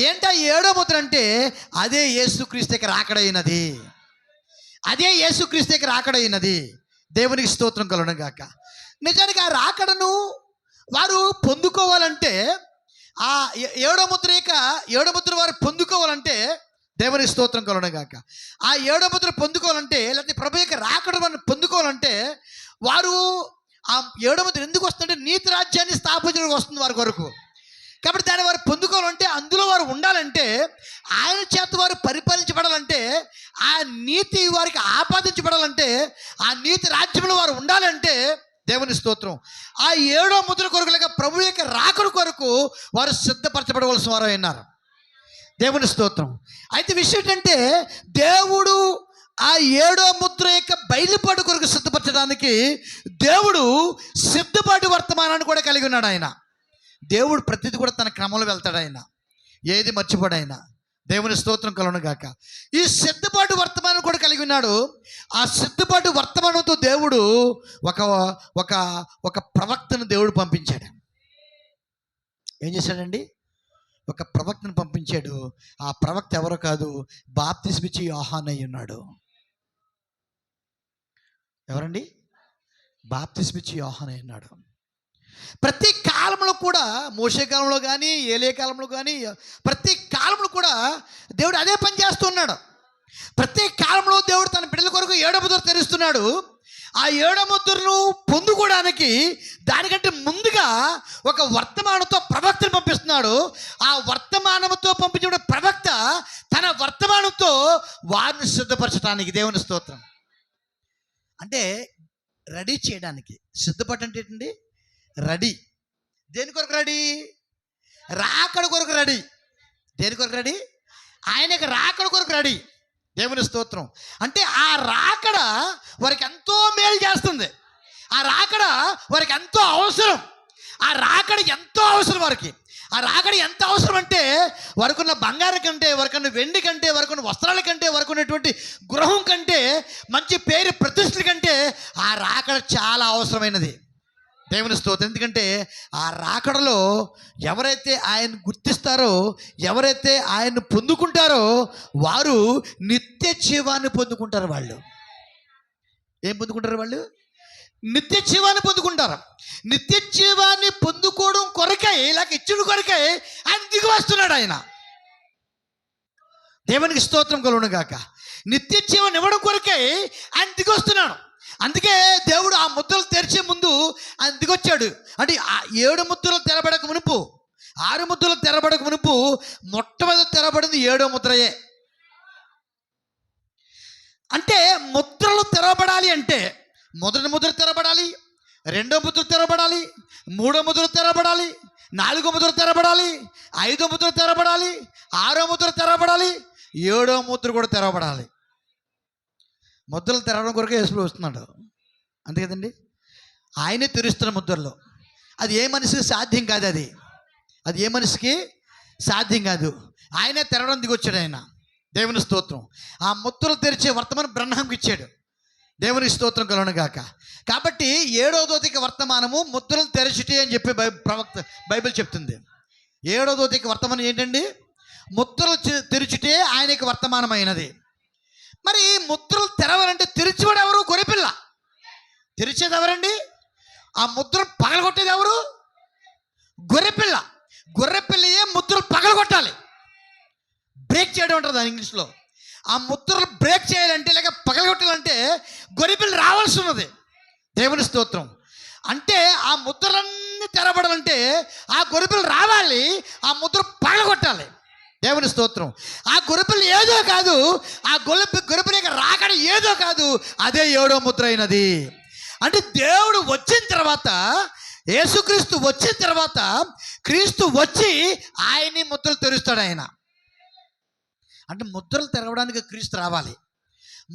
ఏంటా 7వ ముద్ర అంటే అదే యేసుక్రీస్తు యొక్క రాకడైనది. దేవునికి స్తోత్రం కలుగును గాక. నిజానికి ఆ రాకడను వారు పొందుకోవాలంటే ఆ 7వ ముద్ర వారు పొందుకోవాలంటే దేవునికి స్తోత్రం కలుగును గాక. ఆ 7వ ముద్ర పొందుకోవాలంటే లేకపోతే ప్రభు యొక్క రాకడను పొందుకోవాలంటే వారు ఆ 7వ ముద్ర ఎందుకు వస్తుందంటే నీతి రాజ్యాన్ని స్థాపించడానికి వస్తుంది వారి కొరకు. కాబట్టి దాన్ని వారు పొందుకోవాలంటే అందులో వారు ఉండాలంటే ఆయన చేత వారు పరిపాలించబడాలంటే ఆ నీతి వారికి ఆపాదించబడాలంటే ఆ నీతి రాజ్యంలో వారు ఉండాలంటే దేవుని స్తోత్రం ఆ 7వ ముద్ర కొరకు లేక ప్రభు యొక్క రాకడ కొరకు వారు సిద్ధపరచబడవలసిన వారు అయినారు. దేవుని స్తోత్రం. అయితే విషయం ఏంటంటే దేవుడు ఆ 7వ ముద్ర యొక్క బయలుపాటు కొరకు సిద్ధపరచడానికి దేవుడు సిద్ధపాటు వర్తమానాన్ని కూడా కలిగి ఉన్నాడు. ఆయన దేవుడు ప్రతిదీ కూడా తన క్రమంలో వెళ్తాడు. ఆయన ఏది మర్చిపోడు. ఆయన దేవుని స్తోత్రం కలుగును గాక. ఈ సిద్ధపాటు వర్తమానం కూడా కలిగి ఉన్నాడు. ఆ సిద్ధపాటు వర్తమానంతో దేవుడు ఒక ప్రవక్తను దేవుడు పంపించాడు. ఏం చేశాడండి? ఒక ప్రవక్తను పంపించాడు. ఆ ప్రవక్త ఎవరో కాదు, బాప్తిస్మిచ్చి యోహాను అయి ఉన్నాడు. ఎవరండి? బాప్తిస్మిచ్చి యోహాను అయి ఉన్నాడు. ప్రతి కాలంలో కూడా మోషే కాలంలో కానీ ఏలియా కాలంలో కానీ ప్రతి కాలంలో కూడా దేవుడు అదే పని చేస్తున్నాడు. ప్రతి కాలంలో దేవుడు తన బిడ్డల కొరకు 7వ ముద్ర తెరుస్తున్నాడు. ఆ 7వ ముద్రను పొందుకోవడానికి దానికంటే ముందుగా ఒక వర్తమానంతో ప్రవక్తను పంపిస్తున్నాడు. ఆ వర్తమానంతో పంపించిన ప్రవక్త తన వర్తమానంతో వారిని సిద్ధపరచడానికి దేవుని స్తోత్రం. అంటే రెడీ చేయడానికి సిద్ధపడటం అంటే ఏంటండి? రెడీ. దేని కొరకు రెడీ? రాకడ కొరకు రెడీ. దేని కొరకు రెడీ? ఆయనకి రాకడ కొరకు రెడీ. దేవుని స్తోత్రం. అంటే ఆ రాకడ వారికి ఎంతో మేలు చేస్తుంది. ఆ రాకడ వారికి ఎంతో అవసరం. ఆ రాకడ ఎంతో అవసరం వారికి. ఆ రాకడ ఎంత అవసరం అంటే వారికున్న బంగారం కంటే, వారికున్న వెండి కంటే, వారికున్న వస్త్రాల కంటే, వారికున్నటువంటి గృహం కంటే, మంచి పేరు ప్రతిష్టల కంటే ఆ రాకడ చాలా అవసరమైనది. దేవుని స్తోత్రం. ఎందుకంటే ఆ రాకడలో ఎవరైతే ఆయన గుర్తిస్తారో, ఎవరైతే ఆయన్ని పొందుకుంటారో వారు నిత్య జీవాన్ని పొందుకుంటారు. వాళ్ళు ఏం పొందుకుంటారు? వాళ్ళు నిత్య జీవాన్ని పొందుకుంటారు. నిత్య జీవాన్ని పొందుకోవడం కొరకై లేక ఇచ్చుడు కొరకై ఆయన దిగి వస్తున్నాడు. ఆయన దేవునికి స్తోత్రం కలుగును గాక. నిత్య జీవాన్ని ఇవ్వడం కొరకై ఆయన దిగి వస్తున్నాడు. అందుకే దేవుడు ఆ ముద్రలు తెరిచే ముందు ఆయన దిగొచ్చాడు. అంటే ఆ 7 ముద్రలు తెరబడక మునుపు, 6 ముద్రలు తెరబడక మునుపు మొట్టమొదటి తెరబడింది 7వ ముద్రయే. అంటే ముద్రలు తెరవబడాలి అంటే మొదటి ముద్ర తెరబడాలి, 2వ ముద్ర తెరబడాలి, 3వ ముద్ర తెరబడాలి, 4వ ముద్ర తెరబడాలి, 5వ ముద్ర తెరబడాలి, 6వ ముద్ర తెరబడాలి, 7వ ముద్ర కూడా తెరవబడాలి. ముద్రలు తెరవడం కొరకే యేసు వస్తున్నాడు. అంతే కదండి. ఆయనే తెరుస్తున్న ముద్రలో. అది ఏ మనిషికి సాధ్యం కాదు. అది ఏ మనిషికి సాధ్యం కాదు. ఆయనే తెరవడం దిగొచ్చాడు ఆయన. దేవుని స్తోత్రం. ఆ ముద్రలు తెరిచే వర్తమానం బ్రహ్మంకి ఇచ్చాడు. దేవుని స్తోత్రం కలుగును గాక. కాబట్టి 7వ దూతకి వర్తమానము ముద్రలు తెరచుటే అని చెప్పి బైబిల్ చెప్తుంది. 7వ దూతకి వర్తమానం ఏంటండి? ముద్రలు తెరుచుటే ఆయనకి వర్తమానమైనది. మరి ముద్రలు తెరవాలంటే తెరిచేవాడు ఎవరు? గొర్రెపిల్ల. తెరిచేది ఎవరండి? ఆ ముద్రలు పగలగొట్టేది ఎవరు? గొర్రెపిల్ల. గొర్రెపిల్లయే ముద్రలు పగలగొట్టాలి. బ్రేక్ చేయడం అంటారు దాని ఇంగ్లీష్లో. ఆ ముద్రలు బ్రేక్ చేయాలంటే లేక పగలగొట్టాలంటే గొర్రెపిల్ల రావాల్సి ఉన్నది. దేవుని స్తోత్రం. అంటే ఆ ముద్రలన్నీ తెరబడాలంటే ఆ గొర్రెపిల్ల రావాలి, ఆ ముద్ర పగలగొట్టాలి. దేవుని స్తోత్రం. ఆ గొర్రెపిల్ల ఏదో కాదు, ఆ గొర్రెపిల్ల రాకడ ఏదో కాదు, అదే 7వ ముద్ర అయినది. అంటే దేవుడు వచ్చిన తర్వాత, యేసుక్రీస్తు వచ్చిన తర్వాత, క్రీస్తు వచ్చి ఆయన్ని ముద్రలు తెరుస్తాడు ఆయన. అంటే ముద్రలు తెరవడానికి క్రీస్తు రావాలి,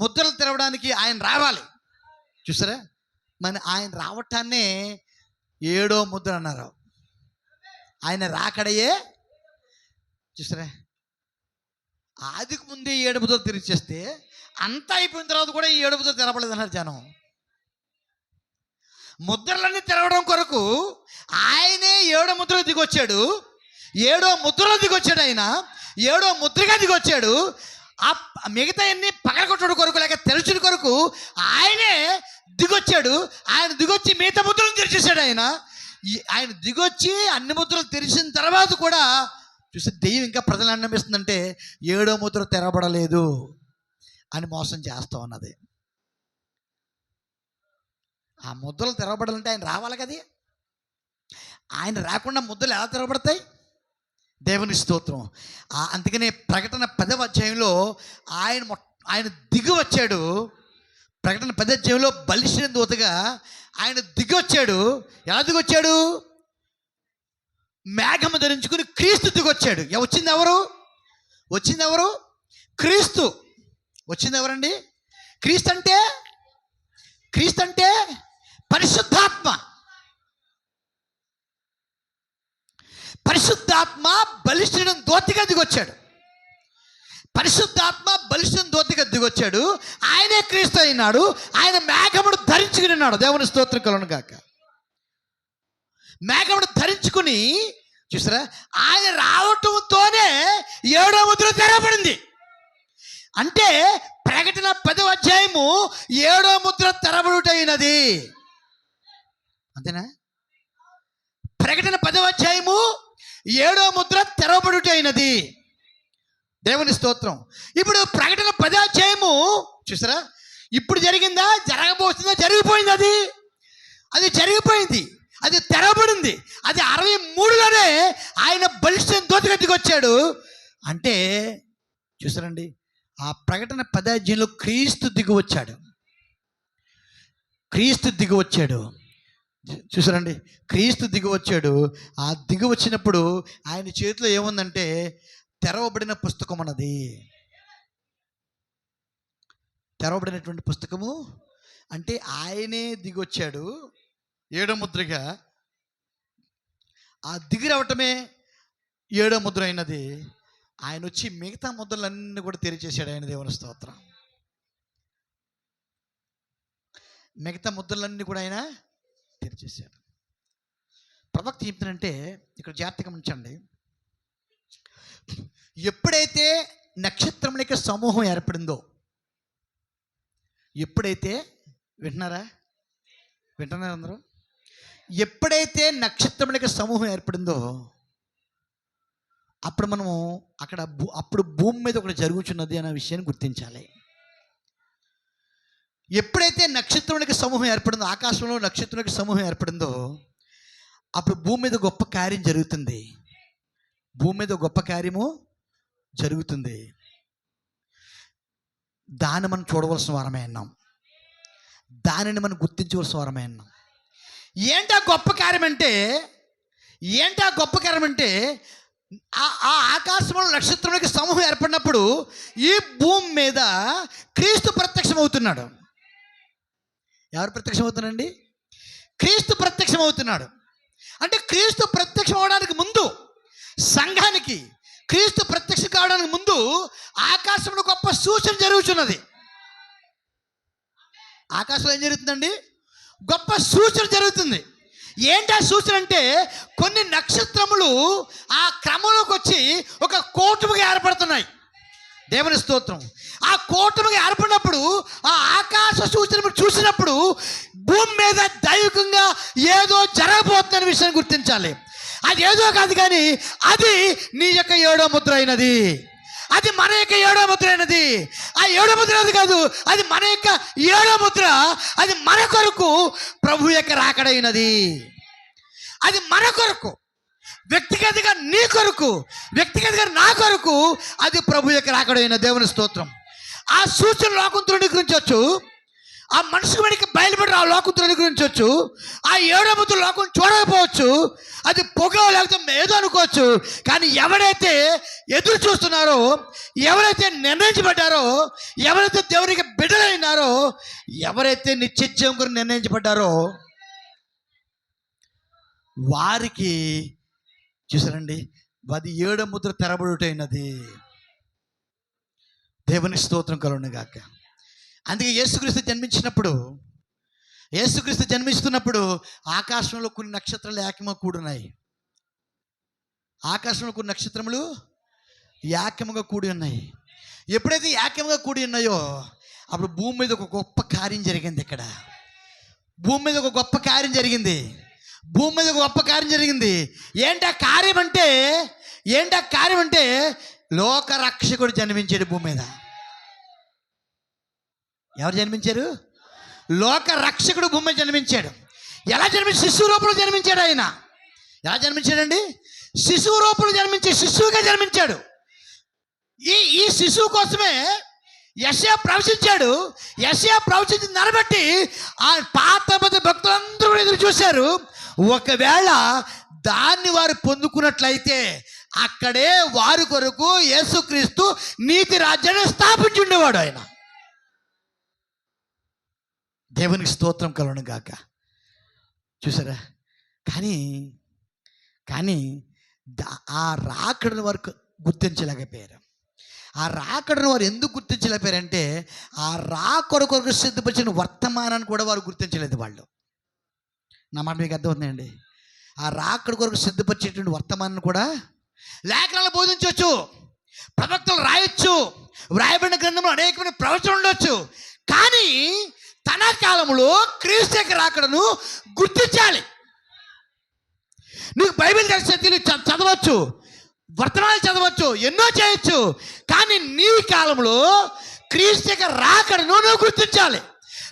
ముద్రలు తెరవడానికి ఆయన రావాలి. చూసారా? మరి ఆయన రావటాన్నే 7వ ముద్ర అన్నారు. ఆయన రాకడయే. చూసారా? ఆదికి ముందే 7 ముద్రలు తెరిచేస్తే అంతా అయిపోయిన తర్వాత కూడా ఈ 7 ముద్రలు తెరపలేదన్నారు జనం. ముద్రలన్నీ తెరవడం కొరకు ఆయనే 7వ ముద్రలో దిగొచ్చాడు. 7వ ముద్రలో దిగొచ్చాడు ఆయన. 7వ ముద్రగా దిగొచ్చాడు. ఆ మిగతా అన్ని పగలగొట్టడం కొరకు లేక తెరచుడు కొరకు ఆయనే దిగొచ్చాడు. ఆయన దిగొచ్చి మిగతా ముద్రలను తెరిచేశాడు ఆయన. ఆయన దిగొచ్చి అన్ని ముద్రలు తెరిచిన తర్వాత కూడా చూస్తే దెయ్యం ఇంకా ప్రజలు అన్నమిస్తుందంటే 7వ ముద్ర తెరబడలేదు అని మోసం చేస్తూ ఉన్నది. ఆ ముద్రలు తెరవబడాలంటే ఆయన రావాలి కదా. ఆయన రాకుండా ముద్రలు ఎలా తెరవబడతాయి? దేవుని స్తోత్రం. అందుకనే ప్రకటన 10వ అధ్యాయంలో ఆయన దిగి వచ్చాడు. ప్రకటన 10వ అధ్యాయంలో బలిష్ఠ దూతగా ఆయన దిగి వచ్చాడు. ఎలా దిగొచ్చాడు? మేఘము ధరించుకుని క్రీస్తు దిగొచ్చాడు. వచ్చింది ఎవరు? క్రీస్తు. వచ్చింది ఎవరండి? క్రీస్తు అంటే పరిశుద్ధాత్మ. పరిశుద్ధాత్మ బలిష్ఠుని దూతగా దిగొచ్చాడు. పరిశుద్ధాత్మ బలిష్ఠుని దూతగా దిగొచ్చాడు. ఆయనే క్రీస్తు అయినాడు. ఆయన మేఘమును ధరించుకుని ఉన్నాడు. దేవుని స్తోత్రం కలుగును గాక. మేఘమును ధరించుకుని చూసారా? ఆయన రావటంతోనే 7వ ముద్ర తెరవబడింది. అంటే ప్రకటన 10వ అధ్యాయము 7వ ముద్ర తెరబడుటైనది. అంతేనా? ప్రకటన 10వ అధ్యాయము 7వ ముద్ర తెరవబడుటైనది. దేవుని స్తోత్రం. ఇప్పుడు ప్రకటన 10వ అధ్యాయము చూసారా? ఇప్పుడు జరిగిందా? జరగబోతుందా? జరిగిపోయింది. అది జరిగిపోయింది. అది తెరవబడింది. అది 63లోనే ఆయన బలిష్ఠ దూతగా దిగొచ్చాడు. అంటే చూసారండి, ఆ ప్రకటన 10వ అధ్యాయంలో క్రీస్తు దిగి వచ్చాడు. చూసారండి, క్రీస్తు దిగి వచ్చాడు. ఆ దిగి వచ్చినప్పుడు ఆయన చేతిలో ఏముందంటే తెరవబడిన పుస్తకం అన్నది. తెరవబడినటువంటి పుస్తకము అంటే ఆయనే దిగొచ్చాడు 7వ ముద్రగా. ఆ దిగి రావటమే 7వ ముద్ర అయినది. ఆయన వచ్చి మిగతా ముద్రలన్నీ కూడా తెరిచేశాడు ఆయన. దేవుని స్తోత్రం. మిగతా ముద్రలన్నీ కూడా ఆయన తెరిచేశాడు. ప్రవక్త చెప్తానంటే ఇక్కడ జాగ్రత్తగా గమనించండి. ఎప్పుడైతే నక్షత్రములకి సమూహం ఏర్పడిందో, ఎప్పుడైతే వింటున్నారా అందరూ? ఎప్పుడైతే నక్షత్రములకి సమూహం ఏర్పడిందో అప్పుడు మనము అప్పుడు భూమి మీద ఒకటి జరుగుతున్నది అనే విషయాన్ని గుర్తించాలి. ఎప్పుడైతే నక్షత్రములకి సమూహం ఏర్పడిందో, ఆకాశంలో నక్షత్రములకి సమూహం ఏర్పడిందో అప్పుడు భూమి మీద గొప్ప కార్యం జరుగుతుంది. భూమి మీద గొప్ప కార్యము జరుగుతుంది. దాన్ని మనం చూడవలసిన వారమే అన్నాం. దానిని మనం గుర్తించవలసిన వారమే అన్నాం. ఏంటా గొప్ప కార్యం అంటే ఆ ఆకాశంలో నక్షత్రములకి సమూహం ఏర్పడినప్పుడు ఈ భూమి మీద క్రీస్తు ప్రత్యక్షమవుతున్నాడు. ఎవరు ప్రత్యక్షమవుతున్నాడండి? క్రీస్తు ప్రత్యక్షమవుతున్నాడు. అంటే క్రీస్తు ప్రత్యక్షం అవడానికి ముందు, సంఘానికి క్రీస్తు ప్రత్యక్షం కావడానికి ముందు ఆకాశంలో గొప్ప సూచన జరుగుతున్నది. ఆకాశంలో ఏం జరుగుతుందండి? గొప్ప సూచన జరుగుతుంది. ఏంటి ఆ సూచన అంటే, కొన్ని నక్షత్రములు ఆ క్రమంలోకి వచ్చి ఒక కూటమిగా ఏర్పడుతున్నాయి. దేవుని స్తోత్రం. ఆ కూటమిగా ఏర్పడినప్పుడు ఆ ఆకాశ సూచన చూసినప్పుడు భూమి మీద దైవికంగా ఏదో జరగబోతుందనే విషయాన్ని గుర్తించాలి. అది ఏదో కాదు, కానీ అది నీ యొక్క 7వ ముద్ర అయినది. అది మన యొక్క 7వ ముద్ర అయినది. ఆ 7వ ముద్ర అది కాదు, అది మన యొక్క 7వ ముద్ర. అది మన కొరకు ప్రభు యొక్క రాకడైనది. అది మన కొరకు, వ్యక్తిగతంగా నీ కొరకు, వ్యక్తిగతంగా నా కొరకు అది ప్రభు యొక్క రాకడైన. దేవుని స్తోత్రం. ఆ సూచన లోకం తృణీకరించవచ్చు, ఆ మనసుకు మనకి బయలుపడి ఆ లోకం తృణీకరించవచ్చు. ఆ 7వ ముద్ర లోకం చూడకపోవచ్చు, అది పొగ లేకపోతే ఏదో అనుకోవచ్చు. కానీ ఎవరైతే ఎదురు చూస్తున్నారో, ఎవరైతే నిర్ణయించబడ్డారో, ఎవరైతే దేవునికి బిడ్డలైనారో, ఎవరైతే నిత్యజీవం కొరకు నిర్ణయించబడ్డారో వారికి చూసారండి, అది 7వ ముద్ర తెరబడుటైనది. దేవుని స్తోత్రం కలుగును గాక. అందుకే యేసుక్రీస్తు జన్మిస్తున్నప్పుడు ఆకాశంలో కొన్ని నక్షత్రాలు ఏకముగా కూడున్నాయి. ఆకాశంలో కొన్ని నక్షత్రములు ఏకముగా కూడి ఉన్నాయి. ఎప్పుడైతే ఏకముగా కూడి ఉన్నాయో అప్పుడు భూమి మీద ఒక గొప్ప కార్యం జరిగింది. ఇక్కడ భూమి మీద ఒక గొప్ప కార్యం జరిగింది. ఏంటి ఆ కార్యం అంటే లోక రక్షకుడు జన్మించాడు భూమి మీద. ఎవరు జన్మించారు? లోక రక్షకుడు భూమి మీద జన్మించాడు. ఎలా జన్మించాడు? శిశువు రూపంలో జన్మించాడు. ఆయన ఎలా జన్మించాడండి? శిశువు రూపంలో శిశువుగా జన్మించాడు. ఈ శిశువు కోసమే యెషయా ప్రవచించాడు. యెషయా ప్రవచించి నరబట్టి ఆ పాత భక్తులందరూ ఎదురు చూశారు. ఒకవేళ దాన్ని వారు పొందుకున్నట్లయితే అక్కడే వారి కొరకు యేసుక్రీస్తు నీతి రాజ్యాన్ని స్థాపించి ఉండేవాడు ఆయన. దేవునికి స్తోత్రం కలుగును గాక. చూసారా? కానీ ఆ రాకడను వారు గుర్తించలేకపోయారు. ఆ రాకడను వారు ఎందుకు గుర్తించలేకపోయారంటే ఆ రాకడ కొరకు సిద్ధపరిచిన వర్తమానాన్ని కూడా వారు గుర్తించలేదు. వాళ్ళు, నా మాట మీకు అర్థమవుతుందండి? ఆ రాకడ కొరకు సిద్ధపరిచేటువంటి వర్తమానాన్ని కూడా లేఖనాలు బోధించవచ్చు, ప్రవక్తలు రాయొచ్చు, వ్రాయబడిన గ్రంథంలో అనేకమైన ప్రవచనలు ఉండొచ్చు. కానీ తన కాలంలో క్రీస్తు యొక్క రాకడను గుర్తించాలి. నీకు బైబిల్ చదవచ్చు, వర్తమానాలు చదవచ్చు, ఎన్నో చేయొచ్చు. కానీ నీ కాలంలో క్రీస్తు యొక్క రాకడను నువ్వు గుర్తించాలి.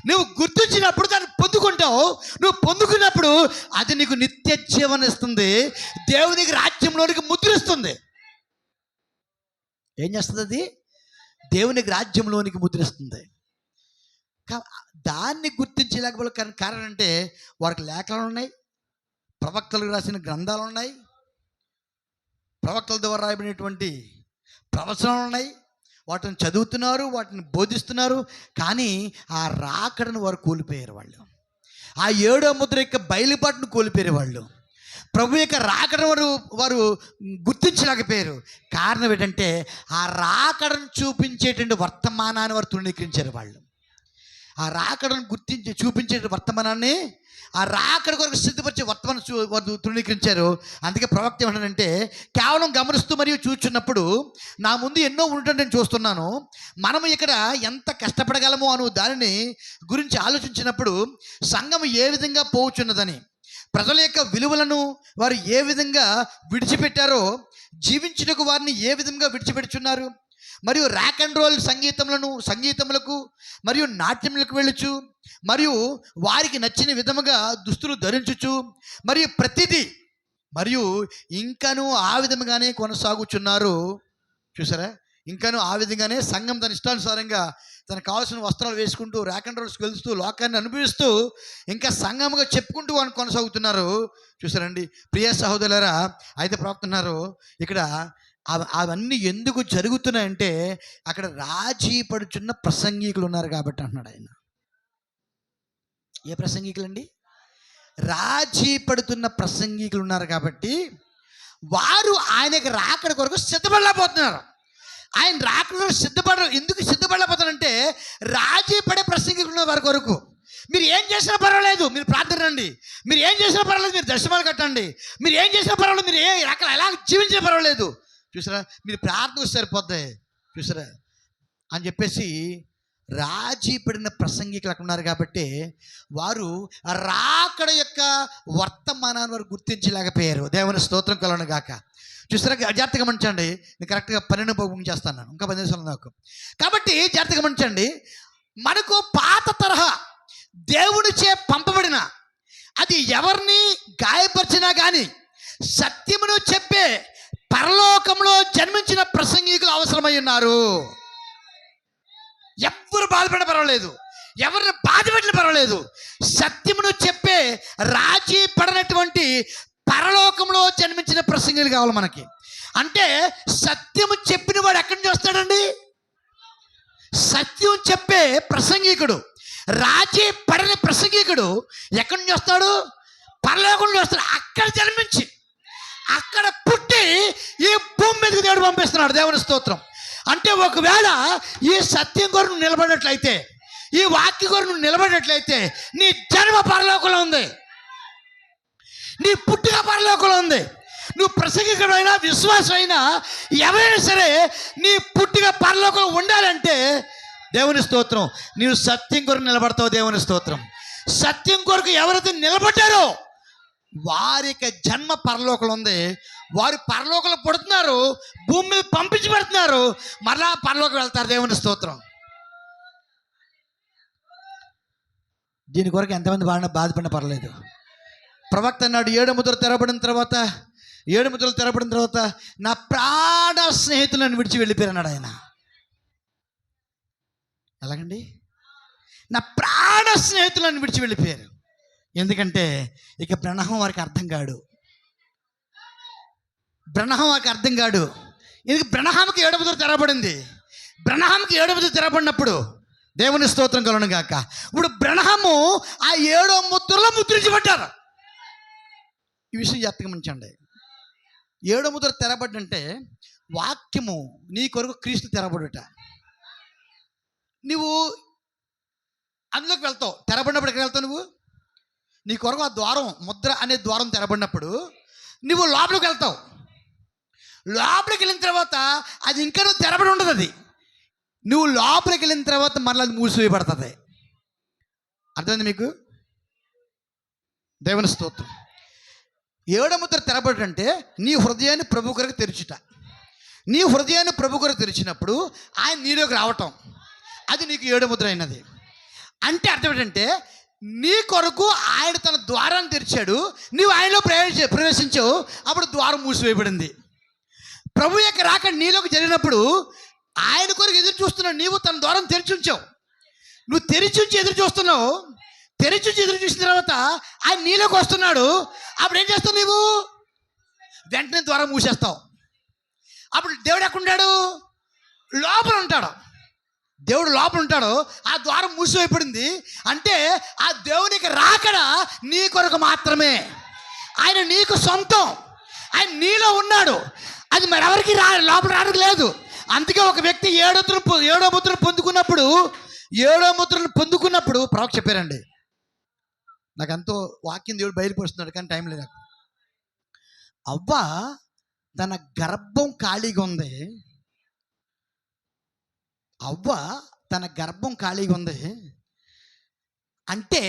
నువ్వు గుర్తించినప్పుడు దాన్ని పొందుకుంటావు. నువ్వు పొందుకున్నప్పుడు అది నీకు నిత్య జీవనం ఇస్తుంది. దేవునికి రాజ్యంలోనికి ముద్రిస్తుంది. ఏం చేస్తుంది? అది దేవునికి రాజ్యంలోనికి ముద్రిస్తుంది. దాన్ని గుర్తించలేకపోతే కారణం అంటే వారికి లేఖనాలు ఉన్నాయి, ప్రవక్తలకు రాసిన గ్రంథాలు ఉన్నాయి, ప్రవక్తల ద్వారా రాయబడినటువంటి ప్రవచనాలు ఉన్నాయి. వాటిని చదువుతున్నారు, వాటిని బోధిస్తున్నారు. కానీ ఆ రాకడను వారు కోల్పోయారు. వాళ్ళు ఆ 7వ ముద్ర యొక్క బయలుపాటును కోల్పోయారు. వాళ్ళు ప్రభు యొక్క రాకడను వారు గుర్తించలేకపోయారు. కారణం ఏంటంటే ఆ రాకడను చూపించేటువంటి వర్తమానాన్ని వారు తృణీకరించారు. వాళ్ళు ఆ రాకడను చూపించే వర్తమానాన్ని, ఆ రాకడ కొరకు సిద్ధపరిచే వర్తమానం తృణీకరించారు. అందుకే ప్రవక్త ఏమంటాడంటే, కేవలం గమనిస్తూ మరియు చూచున్నప్పుడు నా ముందు ఎన్నో ఉండటం నేను చూస్తున్నాను. మనము ఇక్కడ ఎంత కష్టపడగలమో అను దానిని గురించి ఆలోచించినప్పుడు సంఘం ఏ విధంగా పోవచ్చున్నదని, ప్రజల యొక్క విలువలను వారు ఏ విధంగా విడిచిపెట్టారో, జీవించుటకు వారిని ఏ విధంగా విడిచిపెట్టుచున్నారు, మరియు ర్యాక్ అండ్ రోల్ సంగీతములకు మరియు నాట్యములకు వెళ్ళుచు, మరియు వారికి నచ్చిన విధముగా దుస్తులు ధరించుచు, మరియు ప్రతిదీ మరియు ఇంకనూ ఆ విధముగానే కొనసాగుచున్నారు. చూసారా? ఇంకనూ ఆ విధంగానే సంఘం తన ఇష్టానుసారంగా తనకు కావాల్సిన వస్త్రాలు వేసుకుంటూ ర్యాక్ అండ్ రోల్స్కి వెళ్తూ లోకాన్ని అనుభవిస్తూ ఇంకా సంఘముగా చెప్పుకుంటూ వాళ్ళు కొనసాగుతున్నారు. చూసారండి ప్రియ సహోదరులారా? అయితే ప్రవక్తున్నారు ఇక్కడ అవన్నీ ఎందుకు జరుగుతున్నాయంటే అక్కడ రాజీ పడుచున్న ప్రసంగికులు ఉన్నారు కాబట్టి అంటున్నాడు ఆయన. ఏ ప్రసంగికులండి? రాజీ పడుతున్న ప్రసంగికులు ఉన్నారు కాబట్టి వారు ఆయనకి రాకడ కొరకు సిద్ధపడలేకపోతున్నారు. ఆయన రాకడ ఎందుకు సిద్ధపడలేకపోతారంటే రాజీ పడే ప్రసంగికులు ఉన్న వారి కొరకు. మీరు ఏం చేసినా పర్వాలేదు, మీరు ప్రార్థన రండి, మీరు ఏం చేసినా పర్వాలేదు, మీరు దర్శనాలు కట్టండి, మీరు ఏం చేసినా పర్వాలేదు, మీరు అక్కడ ఎలా జీవించినా పర్వాలేదు, చూసారా మీరు ప్రార్థన సరిపోద్ది చూసారా అని చెప్పేసి రాజీ పడిన ప్రసంగికులు అక్కడ ఉన్నారు. కాబట్టి వారు రాకడ యొక్క వర్తమానాన్ని వారు గుర్తించలేకపోయారు. దేవుని స్తోత్రం కలుగును గాక. చూసారా జాగ్రత్తగా గమనించండి. నేను కరెక్ట్గా 12 భాగం చేస్తాను, ఇంకా 10 నిమిషాలు నాకు. కాబట్టి జాగ్రత్తగా గమనించండి. మనకు పాత తరహా దేవునిచే పంపబడిన, అది ఎవరిని గాయపరిచినా కానీ సత్యమును చెప్పే పరలోకంలో జన్మించిన ప్రసంగికులు అవసరమై ఉన్నారు. ఎవరు బాధపడిన పర్వాలేదు, ఎవరిని బాధపెట్టిన పర్వాలేదు, సత్యమును చెప్పే రాజీ పడినటువంటి పరలోకంలో జన్మించిన ప్రసంగికులు కావాలి మనకి. అంటే సత్యము చెప్పిన వాడు ఎక్కడి నుంచి వస్తాడండి? సత్యం చెప్పే ప్రసంగికుడు, రాజీ పడిన ప్రసంగికుడు ఎక్కడి నుంచి వస్తాడు? పరలోకం నుంచి వస్తాడు. అక్కడ జన్మించి అక్కడ పుట్టి ఈ భూమి మీదకి దేవుడు పంపిస్తున్నాడు. దేవుని స్తోత్రం. అంటే ఒకవేళ ఈ సత్యం కొరకు నిలబడినట్లయితే, ఈ వాక్య కొరకు నిలబడినట్లయితే నీ జన్మ పరలోకంలో ఉంది, నీ పుట్టుక పరలోకంలో ఉంది. నువ్వు ప్రసంగికుడైనా విశ్వాసం అయినా ఎవరైనా సరే నీ పుట్టుక పరలోకంలో ఉండాలంటే దేవుని స్తోత్రం నీవు సత్యం కొరకు నిలబడతావు. దేవుని స్తోత్రం. సత్యం కొరకు ఎవరైతే నిలబడ్డారో వారికి జన్మ పరలోకంలో ఉంది. వారు పరలోకంలో పుడుతున్నారు, భూమి మీద పంపించి పెడుతున్నారు, మరలా పరలోకం వెళ్తారు. దేవుని స్తోత్రం. దీని కొరకు ఎంతమంది బాధపడిన పర్లేదు. ప్రవక్త అన్నాడు, 7 ముద్రలు తెరబడిన తర్వాత నా ప్రాణ స్నేహితులను విడిచి వెళ్ళిపోయారు అన్నాడు ఆయన. ఎలాగండి? నా ప్రాణ స్నేహితులను విడిచి వెళ్ళిపోయారు. ఎందుకంటే ఇక బ్రహ్మం వారికి అర్థం కాడు. ఎందుకు? బ్రహ్మంకి 7 ముద్రలు తెరబడింది. బ్రహ్మంకి 7 ముద్రలు తెరబడినప్పుడు దేవుని స్తోత్రం కలుగును గాక. ఇప్పుడు బ్రహ్మము ఆ 7వ ముద్రలో ముద్రించబడ్డారు. ఈ విషయం జాగ్రత్తగా గమనించండి. 7వ ముద్ర తెరబడ్డంటే వాక్యము నీ కొరకు క్రీస్తు తెరబడుట. నువ్వు అందులోకి వెళ్తావు. తెరబడినప్పుడు ఎక్కడికి వెళ్తావు? నువ్వు నీ కొరకు ఆ ద్వారం, ముద్ర అనే ద్వారం తెరబడినప్పుడు నువ్వు లోపలికి వెళ్తావు. లోపలికి వెళ్ళిన తర్వాత అది ఇంకా నువ్వు తెరబడి ఉండదు. అది నువ్వు లోపలికి వెళ్ళిన తర్వాత మళ్ళీ అది మూసివేయబడుతుంది. అర్థమైంది మీకు? దేవుని స్తోత్రం. 7వ ముద్ర తెరబడి అంటే నీ హృదయాన్ని ప్రభు కొరకు తెరుచుట. నీ హృదయాన్ని ప్రభు కొరకు తెరిచినప్పుడు ఆయన నీలోకి రావటం, అది నీకు 7వ ముద్ర అయినది. అంటే అర్థం ఏంటంటే నీ కొరకు ఆయన తన ద్వారాన్ని తెరిచాడు, నీవు ఆయనలో ప్రవేశించావు, అప్పుడు ద్వారం మూసివేయబడింది. ప్రభు యొక్క రాక నీలోకి జరిగినప్పుడు ఆయన కొరకు ఎదురు చూస్తున్నావు. నీవు తన ద్వారం తెరిచి ఉంచావు, నువ్వు తెరిచి ఉంచి ఎదురు చూస్తున్నావు. తెరిచి ఉంచి ఎదురు చూసిన తర్వాత ఆయన నీలోకి వస్తున్నాడు. అప్పుడు ఏం చేస్తావు? నీవు వెంటనే ద్వారం మూసేస్తావు. అప్పుడు దేవుడు ఎక్కడుంటాడు? లోపల ఉంటాడు. దేవుడు లోపల ఉంటాడు. ఆ ద్వారం మూసివేయబడింది. అంటే ఆ దేవునికి రాకడ నీ కొరకు మాత్రమే. ఆయన నీకు సొంతం, ఆయన నీలో ఉన్నాడు. అది మరెవరికి లోపల రావడం లేదు. అందుకే ఒక వ్యక్తి 7వ ముద్రను పొందుకున్నప్పుడు ప్రవక్త చెప్పారండి. నాకు ఎంతో వాక్యం దేవుడు బయలుపరుస్తున్నాడు, కానీ టైం లేదు నాకు. అవ్వ తన గర్భం ఖాళీగా ఉంది. అంటే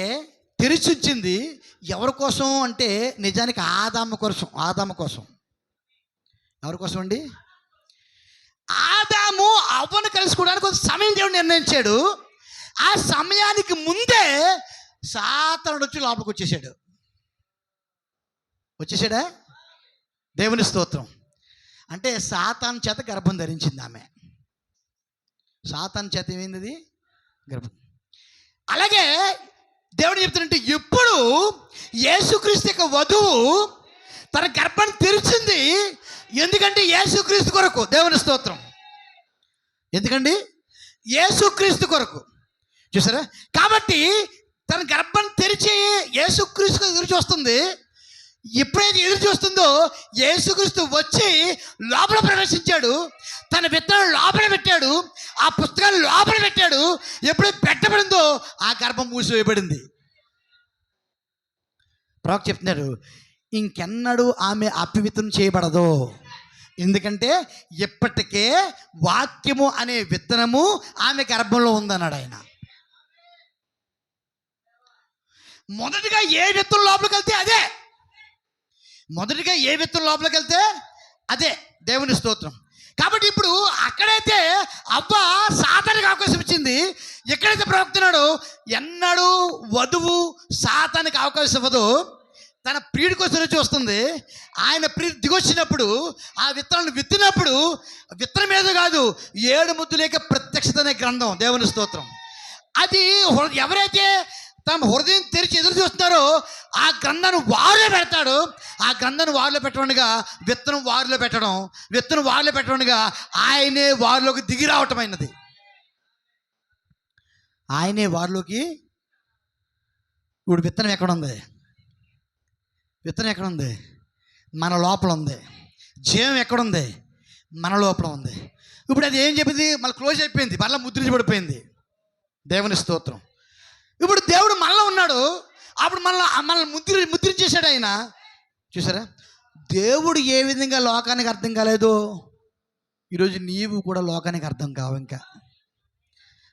తెరిచుంచింది ఎవరి కోసం అంటే నిజానికి ఆదాము కోసం. ఎవరి కోసం అండి? ఆదాము అవ్వను కలుసుకోవడానికి కొంత సమయం దేవుడు నిర్ణయించాడు. ఆ సమయానికి ముందే సాతానుడు వచ్చి లోపలికి వచ్చేసాడా? దేవుని స్తోత్రం. అంటే సాతాను చేత గర్భం ధరించింది ఆమె. సాతాను చేత ఏమైంది? గర్భం. అలాగే దేవుడు చెప్తున్నట్టు ఎప్పుడు యేసుక్రీస్తు యొక్క వధువు తన గర్భాన్ని తెరిచింది. ఎందుకంటే యేసుక్రీస్తు కొరకు. దేవుని స్తోత్రం. ఎందుకండి? యేసుక్రీస్తు కొరకు. చూసారా? కాబట్టి తన గర్భం తెరిచి యేసుక్రీస్తు ఎదురు చూస్తుంది. ఎప్పుడైతే ఎదురు చూస్తుందో యేసుక్రీస్తు వచ్చి లోపల ప్రవేశించాడు, తన విత్తనం లోపల పెట్టాడు, ఆ పుస్తకాన్ని లోపల పెట్టాడు. ఎప్పుడైతే పెట్టబడిందో ఆ గర్భం మూసివేయబడింది. ప్రవక్త చెప్తున్నారు, ఇంకెన్నడూ ఆమె అపవిత్రం చేయబడదు. ఎందుకంటే ఇప్పటికే వాక్యము అనే విత్తనము ఆమె గర్భంలో ఉందన్నాడు ఆయన. మొదటిగా ఏ విత్తనం లోపలికి వెళ్తే అదే, మొదటిగా ఏ విత్తనం లోపలికి వెళ్తే అదే. దేవుని స్తోత్రం. కాబట్టి ఇప్పుడు అక్కడైతే అవ్వ సాతానికి అవకాశం ఇచ్చింది, ఎక్కడైతే ప్రవక్తున్నాడో ఎన్నడూ వధువు సాతానికి అవకాశం ఇవ్వదు. తన ప్రియుడి కోసం చూస్తుంది. ఆయన ప్రియుడు దిగొచ్చినప్పుడు ఆ విత్తనాన్ని విత్తినప్పుడు విత్తనం మీద కాదు, 7 ముద్దులేక ప్రత్యక్షత అనే గ్రంథం, దేవుని స్తోత్రం, అది ఎవరైతే తమ హృదయం తెరిచి ఎదురు చూస్తున్నారో ఆ గ్రంథాన్ని వారిలో పెడతాడు. ఆ గ్రంథాన్ని వారిలో పెట్టడంగా విత్తనం వారిలో పెట్టడం, విత్తనం వారిలో పెట్టడంగా ఆయనే వారిలోకి దిగి రావటం అయినది. ఆయనే వారిలోకి. ఇప్పుడు విత్తనం ఎక్కడ ఉంది? విత్తనం ఎక్కడ ఉంది? మన లోపల ఉంది. జీవం ఎక్కడుంది? మన లోపల ఉంది. ఇప్పుడు అది ఏం చెప్పింది? మళ్ళీ క్లోజ్ అయిపోయింది, మళ్ళీ ముద్రించబడిపోయింది. దేవుని స్తోత్రం. ఇప్పుడు దేవుడు మనలో ఉన్నాడు. అప్పుడు మనల్ని ముద్రించేశాడు ఆయన. చూసారా, దేవుడు ఏ విధంగా లోకానికి అర్థం కాలేదో ఈరోజు నీవు కూడా లోకానికి అర్థం కావు. ఇంకా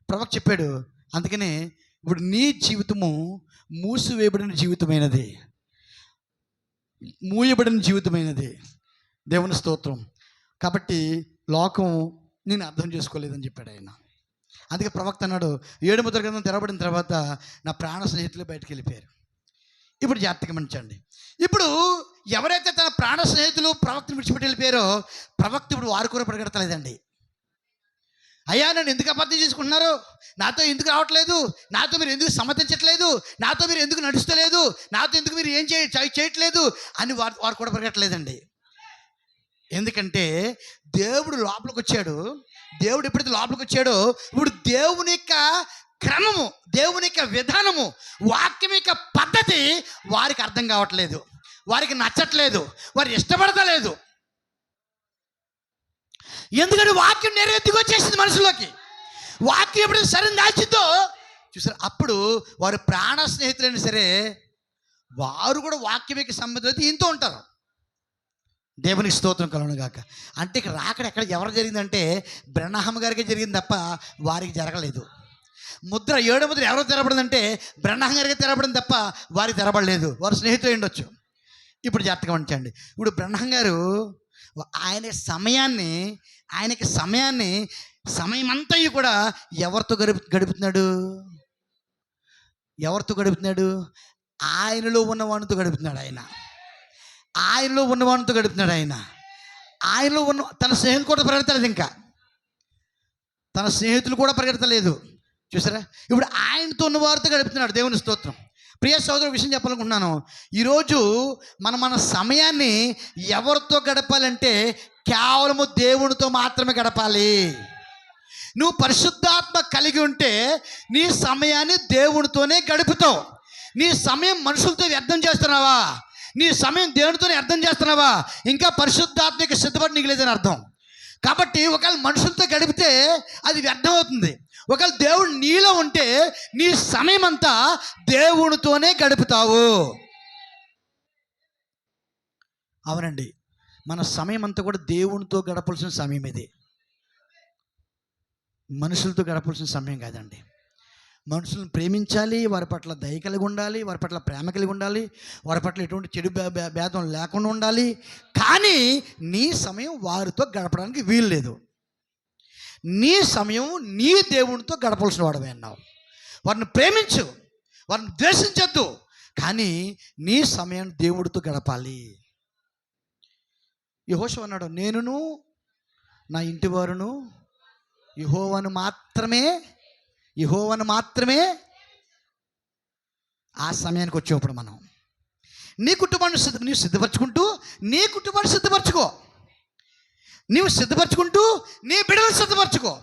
ప్రవక్త చెప్పాడు, అందుకనే ఇప్పుడు నీ జీవితము మూసివేయబడిన జీవితమైనది, మూయబడిన జీవితమైనది. దేవుని స్తోత్రం. కాబట్టి లోకం నేను అర్థం చేసుకోలేదని చెప్పాడు ఆయన. అందుకే ప్రవక్త అన్నాడు, 7 ముద్రల గ్రంథం తెరవబడిన తర్వాత నా ప్రాణ స్నేహితులు బయటకు వెళ్ళిపోయారు. ఇప్పుడు జాగ్రత్తగా గమనించండి. ఇప్పుడు ఎవరైతే తన ప్రాణ స్నేహితులు ప్రవక్తను విడిచిపెట్టి వెళ్ళిపోయారో ప్రవక్త ఇప్పుడు వారు కూడా పరిగెడతలేదండి. అయ్యా నన్ను ఎందుకు అబద్ధం చేసుకుంటున్నారు, నాతో ఎందుకు రావట్లేదు, నాతో మీరు ఎందుకు సమ్మతించట్లేదు, నాతో మీరు ఎందుకు నడుస్తలేదు, నాతో ఎందుకు మీరు ఏం చేయట్లేదు అని వారు కూడా పరిగెట్టలేదండి. ఎందుకంటే దేవుడు లోపలికి వచ్చాడు. దేవుడు ఎప్పుడైతే లోపలికి వచ్చాడో ఇప్పుడు దేవుని యొక్క క్రమము, దేవుని యొక్క విధానము, వాక్యం యొక్క పద్ధతి వారికి అర్థం కావట్లేదు, వారికి నచ్చట్లేదు, వారు ఇష్టపడతలేదు. ఎందుకంటే వాక్యం నేరుగా దిగొచ్చేసింది మనసులోకి. వాక్యం ఎప్పుడు సరైన దాచిందో చూసారు, అప్పుడు వారు ప్రాణ స్నేహితులైనా సరే వారు కూడా వాక్యమికి సంబంధించి ఇంతో ఉంటారు. దేవునికి స్తోత్రం కలుగును గాక. అంటే ఇక్కడ రాకడ ఎక్కడ ఎవరు జరిగిందంటే బ్రహ్నాహం గారికి జరిగింది తప్ప వారికి జరగలేదు. ముద్ర 7 ముద్ర ఎవరో తెరబడిందంటే బ్రహ్నాహం గారికి తెరబడింది తప్ప వారికి తెరబడలేదు. వారు స్నేహితులు ఉండొచ్చు. ఇప్పుడు జాగ్రత్తగా ఉంచండి. ఇప్పుడు బ్రహ్నాహం గారు ఆయనకి సమయం అంతా కూడా ఎవరితో గడుపుతున్నాడు? ఎవరితో గడుపుతున్నాడు? ఆయనలో ఉన్నవానితో గడుపుతున్నాడు. ఆయనలో ఉన్నవానితో గడుపుతున్నాడు. ఆయనలో ఉన్న తన స్నేహితులు కూడా పరిగెడతలేదు, ఇంకా తన స్నేహితులు కూడా పరిగెడతలేదు. చూసారా, ఇప్పుడు ఆయనతో ఉన్న వారితో గడుపుతున్నాడు. దేవుని స్తోత్రం. ప్రియ సోదరు, విషయం చెప్పాలనుకుంటున్నాను. ఈరోజు మన సమయాన్ని ఎవరితో గడపాలంటే కేవలము దేవునితో మాత్రమే గడపాలి. నువ్వు పరిశుద్ధాత్మ కలిగి ఉంటే నీ సమయాన్ని దేవునితోనే గడుపుతావు. నీ సమయం మనుషులతో వ్యర్థం చేస్తున్నావా? నీ సమయం దేవునితోనే అర్థం చేస్తున్నావా? ఇంకా పరిశుద్ధాత్మకి సిద్ధపడి నీకు లేదని అర్థం. కాబట్టి ఒకవేళ మనుషులతో గడిపితే అది వ్యర్థం అవుతుంది. ఒకవేళ దేవుడు నీలో ఉంటే నీ సమయం అంతా దేవునితోనే గడుపుతావు. అవునండి, మన సమయం అంతా కూడా దేవునితో గడపాల్సిన సమయం ఇది, మనుషులతో గడపాల్సిన సమయం కాదండి. మనుషులను ప్రేమించాలి, వారి పట్ల దయ కలిగి ఉండాలి, వారి పట్ల ప్రేమ కలిగి ఉండాలి, వారి పట్ల ఎటువంటి చెడు భేదం లేకుండా ఉండాలి. కానీ నీ సమయం వారితో గడపడానికి వీలు లేదు. నీ సమయం నీ దేవునితో గడపాల్సిన వాడమే అన్నావు. వారిని ప్రేమించు, వారిని ద్వేషించొద్దు, కానీ నీ సమయం దేవుడితో గడపాలి. యెహోషువ అన్నాడు, నేనును నా ఇంటి వారును యెహోవాను మాత్రమే ఆ సమయానికి వచ్చేప్పుడు మనం నీ కుటుంబాన్ని నీవు సిద్ధపరచుకుంటూ నీ కుటుంబాన్ని సిద్ధపరచుకో. నీవు సిద్ధపరచుకుంటూ నీ బిడ్డలను సిద్ధపరచుకో.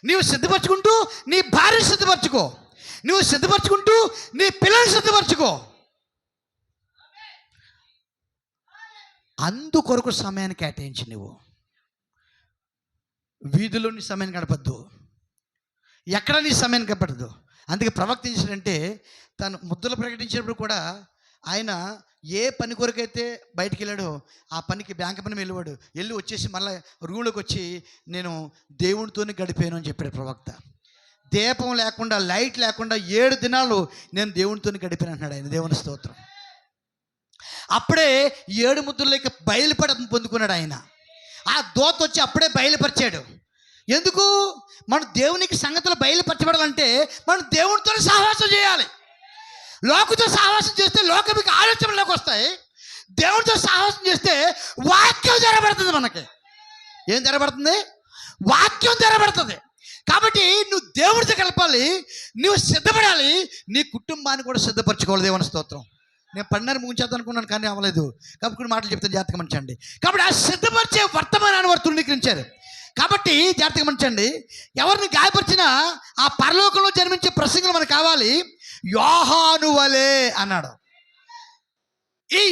నీవు సిద్ధపరచుకుంటూ నీ భార్యను సిద్ధపరచుకో. నువ్వు సిద్ధపరచుకుంటూ నీ పిల్లల్ని సిద్ధపరచుకో. అందుకొరకు సమయాన్ని కేటాయించి నువ్వు వీధిలో నీ సమయాన్ని గడపద్దు, ఎక్కడ నీ సమయాన్ని గడపడదు. అందుకే ప్రవక్త ఏం చేశాడంటే, తను ముద్దులు ప్రకటించినప్పుడు కూడా ఆయన ఏ పని కొరకైతే బయటికి వెళ్ళాడో ఆ పనికి బ్యాంక్ పని వెళ్ళి వచ్చేసి మళ్ళీ రూమ్లోకి వచ్చి నేను దేవుడితోనే గడిపాను అని చెప్పాడు ప్రవక్త. దీపం లేకుండా, లైట్ లేకుండా 7 దినాలు నేను దేవునితోనే గడిపాను అంటున్నాడు ఆయన. దేవుని స్తోత్రం. అప్పుడే 7 ముద్దులకి బయలుపడ పొందుకున్నాడు ఆయన. ఆ దూత వచ్చి అప్పుడే బయలుపరిచాడు. ఎందుకు? మనం దేవునికి సంగతులు బయలుపరచబడాలంటే మనం దేవునితో సహవాసం చేయాలి. లోకంతో సహవాసం చేస్తే లోకమిక ఆలోచనలోకి వస్తాయి. దేవునితో సహవాసం చేస్తే వాక్యం తెరబడుతుంది. మనకి ఏం తెరబడుతుంది? వాక్యం తెరబడుతుంది. కాబట్టి నువ్వు దేవుడితో కలపాలి, నువ్వు సిద్ధపడాలి, నీ కుటుంబాన్ని కూడా సిద్ధపరచుకోవాలి. దేవుని స్తోత్రం. నేను పడినారు ముగించేద్దాం అనుకున్నాను కానీ అవ్వలేదు. కాబట్టి కొన్ని మాటలు చెప్తాను, జాగ్రత్తగా మంచండి. కాబట్టి ఆ సిద్ధపరిచే వర్తమానాన్ని వారు తృణీకరించారు. కాబట్టి జాగ్రత్తగా మంచండి. ఎవరిని గాయపరిచినా ఆ పరలోకంలో జన్మించే ప్రసంగం మనకు కావాలి. యోహాను వలే అన్నాడు. ఈ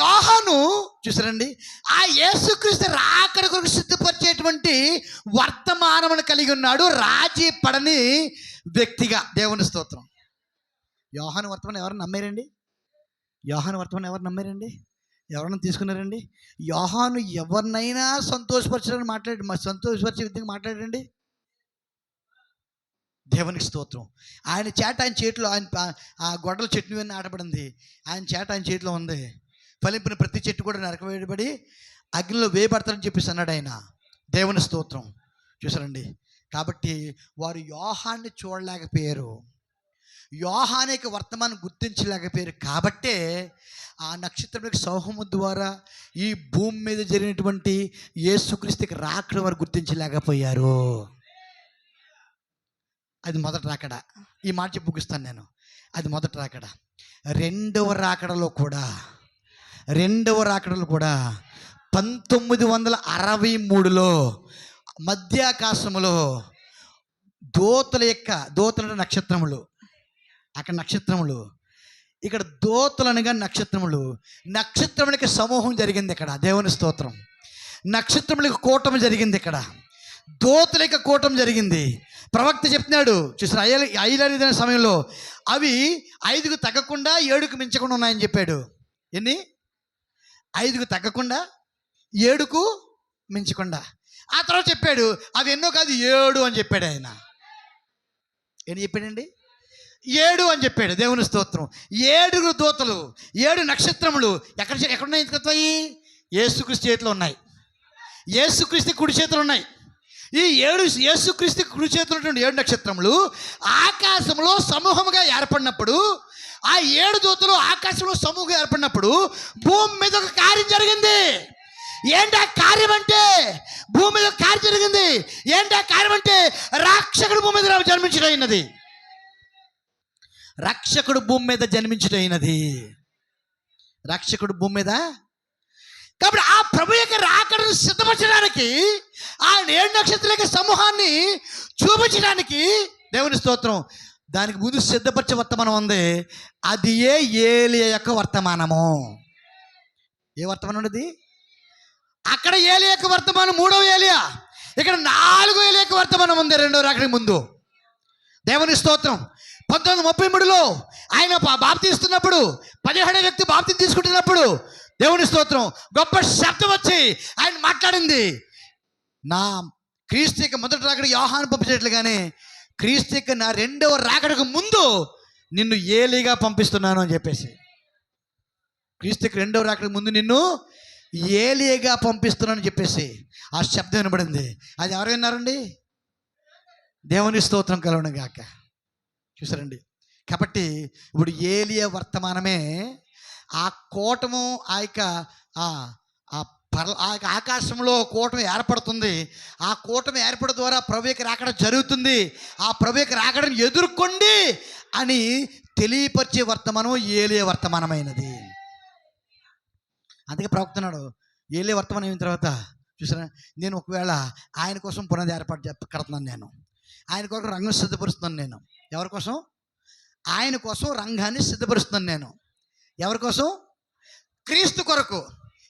యోహాను చూసారండి, ఆ యేసుక్రీస్తు రాకడ కొరకు సిద్ధపరిచేటువంటి వర్తమానమును కలిగి ఉన్నాడు, రాజీ పడని వ్యక్తిగా. దేవుని స్తోత్రం. యోహాను వర్తమానం ఎవరు నమ్మారండి? యోహాను వర్తమానం ఎవరు నమ్మారండి? ఎవరన్నా తీసుకున్నారండి? యోహాను ఎవరినైనా సంతోషపరిచే విధంగా మాట్లాడండి. దేవునికి స్తోత్రం. ఆయన చేతిలో ఆ గొడ్డల చెట్టు నాటబడింది. ఆయన చేతిలో ఉంది. ఫలింపిన ప్రతి చెట్టు కూడా నరకవేయబడి అగ్నిలో వేయబడతారని చెప్పేసి అన్నాడు ఆయన. దేవుని స్తోత్రం. చూసారండి. కాబట్టి వారు యోహాన్ని చూడలేకపోయారు, యోహాను యొక్క వర్తమానం గుర్తించలేకపోయారు. కాబట్టే ఆ నక్షత్రం యొక్క సమూహము ద్వారా ఈ భూమి మీద జరిగినటువంటి యేసుక్రీస్తుకి రాకడ వారు గుర్తించలేకపోయారు. అది మొదటి రాకడ. ఈ మాట చెప్పి ముగిస్తాను నేను. అది మొదటి రాకడ. రెండవ రాకడలో కూడా 1963లో మధ్యాకాశములో దూతల నక్షత్రములు, అక్కడ నక్షత్రములు, ఇక్కడ దూతలనగా నక్షత్రములకి సమూహం జరిగింది ఇక్కడ. దేవుని స్తోత్రం. నక్షత్రములకి కూటమి జరిగింది ఇక్కడ, దూతలకి కూటమి జరిగింది. ప్రవక్త చెప్తున్నాడు చూసారు, 5 సమయంలో అవి 5కు తగ్గకుండా 7కు మించకుండా ఉన్నాయని చెప్పాడు. ఎన్ని? 5కు తగ్గకుండా 7కు మించకుండా. ఆ తర్వాత చెప్పాడు అవి ఎన్నో కాదు 7 అని చెప్పాడు ఆయన. ఎన్ని చెప్పాడండి? 7 అని చెప్పాడు. దేవుని స్తోత్రం. 7 దూతలు, 7 నక్షత్రములు ఎక్కడున్నాయి? ఎందుకు? యేసుక్రీస్తు చేతిలో ఉన్నాయి. యేసుక్రీస్తు కుడి చేతులు ఉన్నాయి. ఈ 7 యేసుక్రీస్తు కుడి చేతులు ఉన్నటువంటి 7 నక్షత్రములు ఆకాశంలో సమూహముగా ఏర్పడినప్పుడు, ఆ 7 దూతలు ఆకాశంలో సమూహంగా ఏర్పడినప్పుడు భూమి మీద ఒక కార్యం జరిగింది. ఏంటి ఆ కార్యం అంటే? భూమి మీద ఒక కార్యం జరిగింది. ఏంటి ఆ కార్యం అంటే? రక్షకుడు భూమి మీద జన్మించడైనది. రక్షకుడు భూమి మీద జన్మించడైనది. రక్షకుడు భూమి మీద. కాబట్టి ఆ ప్రభు యొక్క రాకడను సిద్ధపరచడానికి, ఆ 7 నక్షత్రాల సమూహాన్ని చూపించడానికి, దేవుని స్తోత్రం, దానికి ముందు సిద్ధపరిచే వర్తమానం ఉంది. అది ఏలియా యొక్క వర్తమానము. ఏ వర్తమానం ఉన్నది? అక్కడ ఏలియా యొక్క వర్తమానం 3వ ఏలియా, ఇక్కడ 4వ ఏలియా యొక్క వర్తమానం ఉంది 2వ రాకడికి ముందు. దేవుని స్తోత్రం. 1933లో ఆయన బాప్తీస్తున్నప్పుడు 17వ వ్యక్తి బాప్తీసం తీసుకుంటున్నప్పుడు, దేవుని స్తోత్రం, గొప్ప శబ్దం వచ్చి ఆయన మాట్లాడింది. నా క్రీస్తు యొక్క మొదటి రాకడికి యోహాను పంపించేట్లుగానే క్రీస్తు యొక్క నా 2వ రాకడకు ముందు నిన్ను ఏలిగా పంపిస్తున్నాను అని చెప్పేసి. క్రీస్తు యొక్క 2వ రాకడకు ముందు నిన్ను ఏలియగా పంపిస్తున్నాను అని చెప్పేసి ఆ శబ్దం వినబడింది. అది ఎవరు విన్నారండి? దేవుని స్తోత్రం కలవడం గాక. చూసారండి. కాబట్టి ఇప్పుడు ఏలియా వర్తమానమే ఆ కూటము, ఆ యొక్క ఆకాశంలో కూటమి ఏర్పడుతుంది. ఆ కూటమి ఏర్పడ ద్వారా ప్రభు యొక్క రాకడ జరుగుతుంది. ఆ ప్రభు యొక్క రాకడను ఎదుర్కొండి అని తెలియపరిచే వర్తమానం ఏలియా వర్తమానమైనది. అందుకే ప్రవక్తున్నాడు, ఏలియా వర్తమానం అయిన తర్వాత చూసారా, నేను ఒకవేళ ఆయన కోసం పునాది కడుతున్నాను. నేను ఆయన కొరకు రంగం సిద్ధపరుస్తున్నాను నేను. ఎవరి కోసం? ఆయన కోసం రంగాన్ని సిద్ధపరుస్తున్నాను నేను. ఎవరి కోసం? క్రీస్తు కొరకు.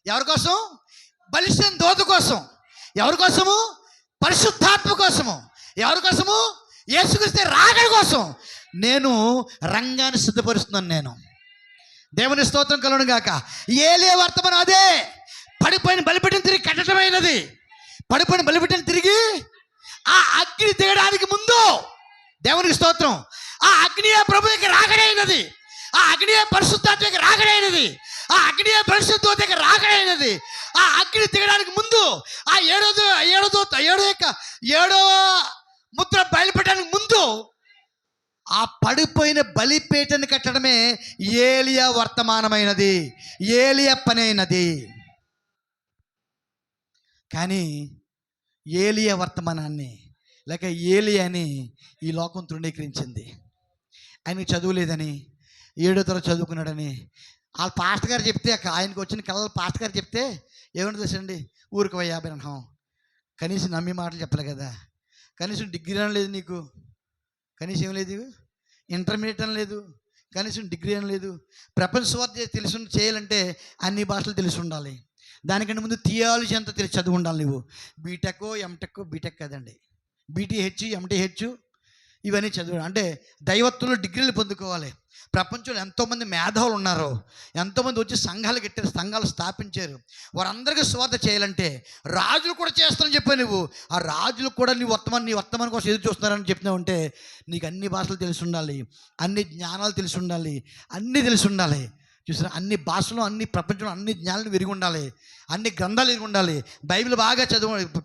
ఎవరి కోసం? బలిసిన దూత కోసం. ఎవరి కోసము? పరిశుద్ధాత్మ కోసము. ఎవరి కోసము? యేసుక్రీస్తు రాకడ కోసం నేను రంగాన్ని సిద్ధపరుస్తున్నాను నేను. దేవుని స్తోత్రం కలుగును గాక. ఏలియా వర్తమానం అదే. పడిపోయిన బలిపీఠం తిరిగి కట్టడమైనది. పడిపోయిన బలిపీఠం తిరిగి ఆ అగ్ని దిగడానికి ముందు, దేవునికి స్తోత్రం, ఆ అగ్నియే ప్రభు దగ్గర రాకడైనది. ఆ అగ్నియే పరిశుద్ధాత్మ దగ్గర రాకడైనది. ఆ అగ్నియే పరిశుద్ధ దగ్గర రాకడైనది. ఆ అగ్ని దిగడానికి ముందు, ఆ ఏడో ముద్ర బయలుపెట్టడానికి ముందు ఆ పడిపోయిన బలిపీఠను కట్టడమే ఏలియా వర్తమానమైనది, ఏలియా పని అయినది. కానీ ఏలియా వర్తమానాన్ని లేక ఏలియాని ఈ లోకం తృణీకరించింది. ఆయనకి చదువు లేదని, 7వ తరగతి చదువుకున్నాడని వాళ్ళ పాస్టర్ గారు చెప్తే, ఆయనకు వచ్చిన కళలు పాస్టర్ గారు చెప్తే ఏమంటుంది తెలుసండి? ఊరికి 50 అనహం. కనీసం నమ్మి మాటలు చెప్పలే కదా. కనీసం డిగ్రీ అని లేదు నీకు, కనీసం ఏం లేదు, ఇంటర్మీడియట్ అని లేదు, కనీసం డిగ్రీ అని లేదు. ప్రపంచ స్వార్థ తెలిసి చేయాలంటే అన్ని భాషలు తెలిసి ఉండాలి. దానికంటే ముందు థియాలజీ అంతా తెలిసి చదువు ఉండాలి. నువ్వు బీటెక్, ఎంటెక్, బీటెక్ కదండి, బీటీహెచ్, ఎంటీహెచ్ ఇవన్నీ చదువు. అంటే దైవత్వంలో డిగ్రీలు పొందుకోవాలి. ప్రపంచంలో ఎంతోమంది మేధావులు ఉన్నారు, ఎంతోమంది వచ్చి సంఘాలు కట్టారు, సంఘాలు స్థాపించారు. వారందరికీ స్వార్థ చేయాలంటే రాజులు కూడా చేస్తారని చెప్పావు నువ్వు. ఆ రాజులు కూడా నీ వర్తమానం కోసం ఎదురు చూస్తున్నారని చెప్పినావు అంటే నీకు అన్ని భాషలు తెలిసి ఉండాలి, అన్ని జ్ఞానాలు తెలిసి ఉండాలి, అన్నీ తెలిసి ఉండాలి. చూసిన అన్ని భాషలు, అన్ని ప్రపంచంలో అన్ని జ్ఞానాలు విరిగి ఉండాలి, అన్ని గ్రంథాలు విరిగి ఉండాలి, బైబిల్ బాగా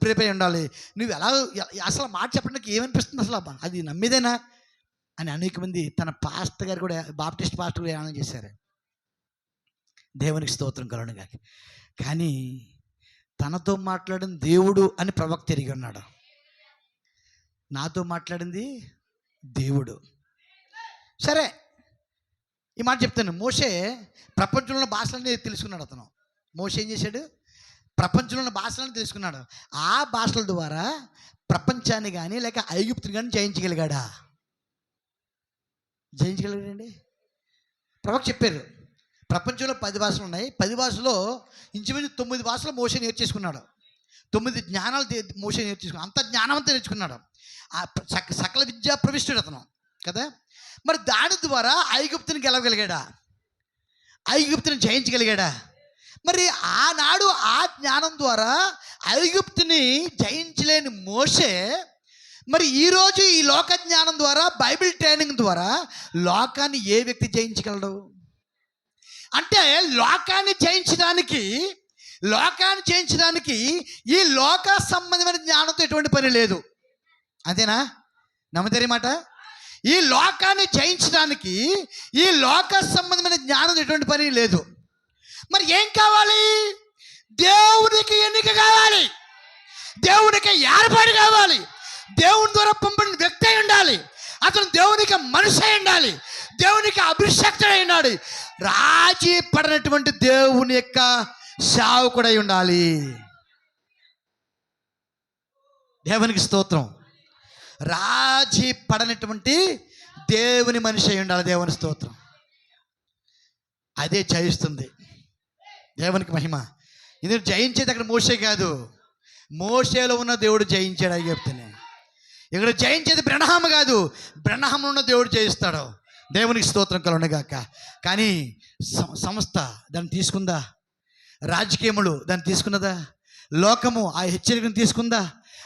ప్రిపేర్ అయి ఉండాలి. నువ్వు ఎలా అసలు మాట చెప్పడానికి ఏమనిపిస్తుంది? అసలు అది నమ్మిదేనా అని అనేక మంది తన పాస్టర్ గారు కూడా, బాప్టిస్ట్ పాస్టర్ కూడా ఏమైనా చేశారు. దేవునికి స్తోత్రం కలుగును గాక. కానీ తనతో మాట్లాడిన దేవుడు అని ప్రవక్త తిరిగి ఉన్నాడు. నాతో మాట్లాడింది దేవుడు. సరే, ఈ మాట చెప్తాను. మోషే ప్రపంచంలో భాషలన్నీ తెలుసుకున్నాడు. అతను మోషే ఏం చేశాడు? ప్రపంచంలో భాషలను తెలుసుకున్నాడు. ఆ భాషల ద్వారా ప్రపంచాన్ని కానీ లేక ఐగుప్తుని కానీ జయించగలిగాడా? జయించగలిగాడండి. ప్రవక్త చెప్పారు ప్రపంచంలో 10 భాషలు ఉన్నాయి. 10 భాషలో ఇంచుమించు 9 భాషలు మోషే నేర్చేసుకున్నాడు. 9 జ్ఞానాలు మోషే నేర్చేసుకున్నాడు. అంత జ్ఞానం అంతా నేర్చుకున్నాడు. ఆ సకల విద్యా ప్రవిష్టుడు అతను కదా. మరి దాని ద్వారా ఐగుప్తుని గెలవగలిగాడా? ఐగుప్తుని జయించగలిగాడా? మరి ఆనాడు ఆ జ్ఞానం ద్వారా ఐగుప్తుని జయించలేని మోషే మరి ఈరోజు ఈ లోక జ్ఞానం ద్వారా, బైబిల్ ట్రైనింగ్ ద్వారా లోకాన్ని ఏ వ్యక్తి జయించగలడు? అంటే లోకాన్ని జయించడానికి ఈ లోక సంబంధమైన జ్ఞానంతో ఎటువంటి పని లేదు. అంతేనా? నమ్మతారు మాట? ఈ లోకాన్ని జయించడానికి ఈ లోక సంబంధమైన జ్ఞానం ఎటువంటి పని లేదు. మరి ఏం కావాలి? దేవునికి ఎన్నిక కావాలి, దేవునికి ఏర్పాటు కావాలి, దేవుని ద్వారా పంపిన వ్యక్తి అయి ఉండాలి, అతను దేవునికి మనిషి అయి ఉండాలి, దేవునికి అభిషక్తుడై ఉండాలి, రాజీ పడినటువంటి దేవుని యొక్క సేవకుడై ఉండాలి. దేవునికి స్తోత్రం. రాజీ పడనటువంటి దేవుని మనిషి అయి ఉండాలి. దేవుని స్తోత్రం. అదే జయిస్తుంది. దేవునికి మహిమ. ఇది జయించేది అక్కడ మోషే కాదు, మోషేలో ఉన్న దేవుడు జయించాడు అని చెప్తాను. ఇక్కడ జయించేది బ్రహ్మ కాదు, బ్రహ్మంలో ఉన్న దేవుడు జయిస్తాడు. దేవునికి స్తోత్రం కలుగును గాక. కానీ సంస్థ దాన్ని తీసుకుందా? రాజకీయములు దాన్ని తీసుకున్నదా? లోకము ఆ హెచ్చరికను తీసుకుందా?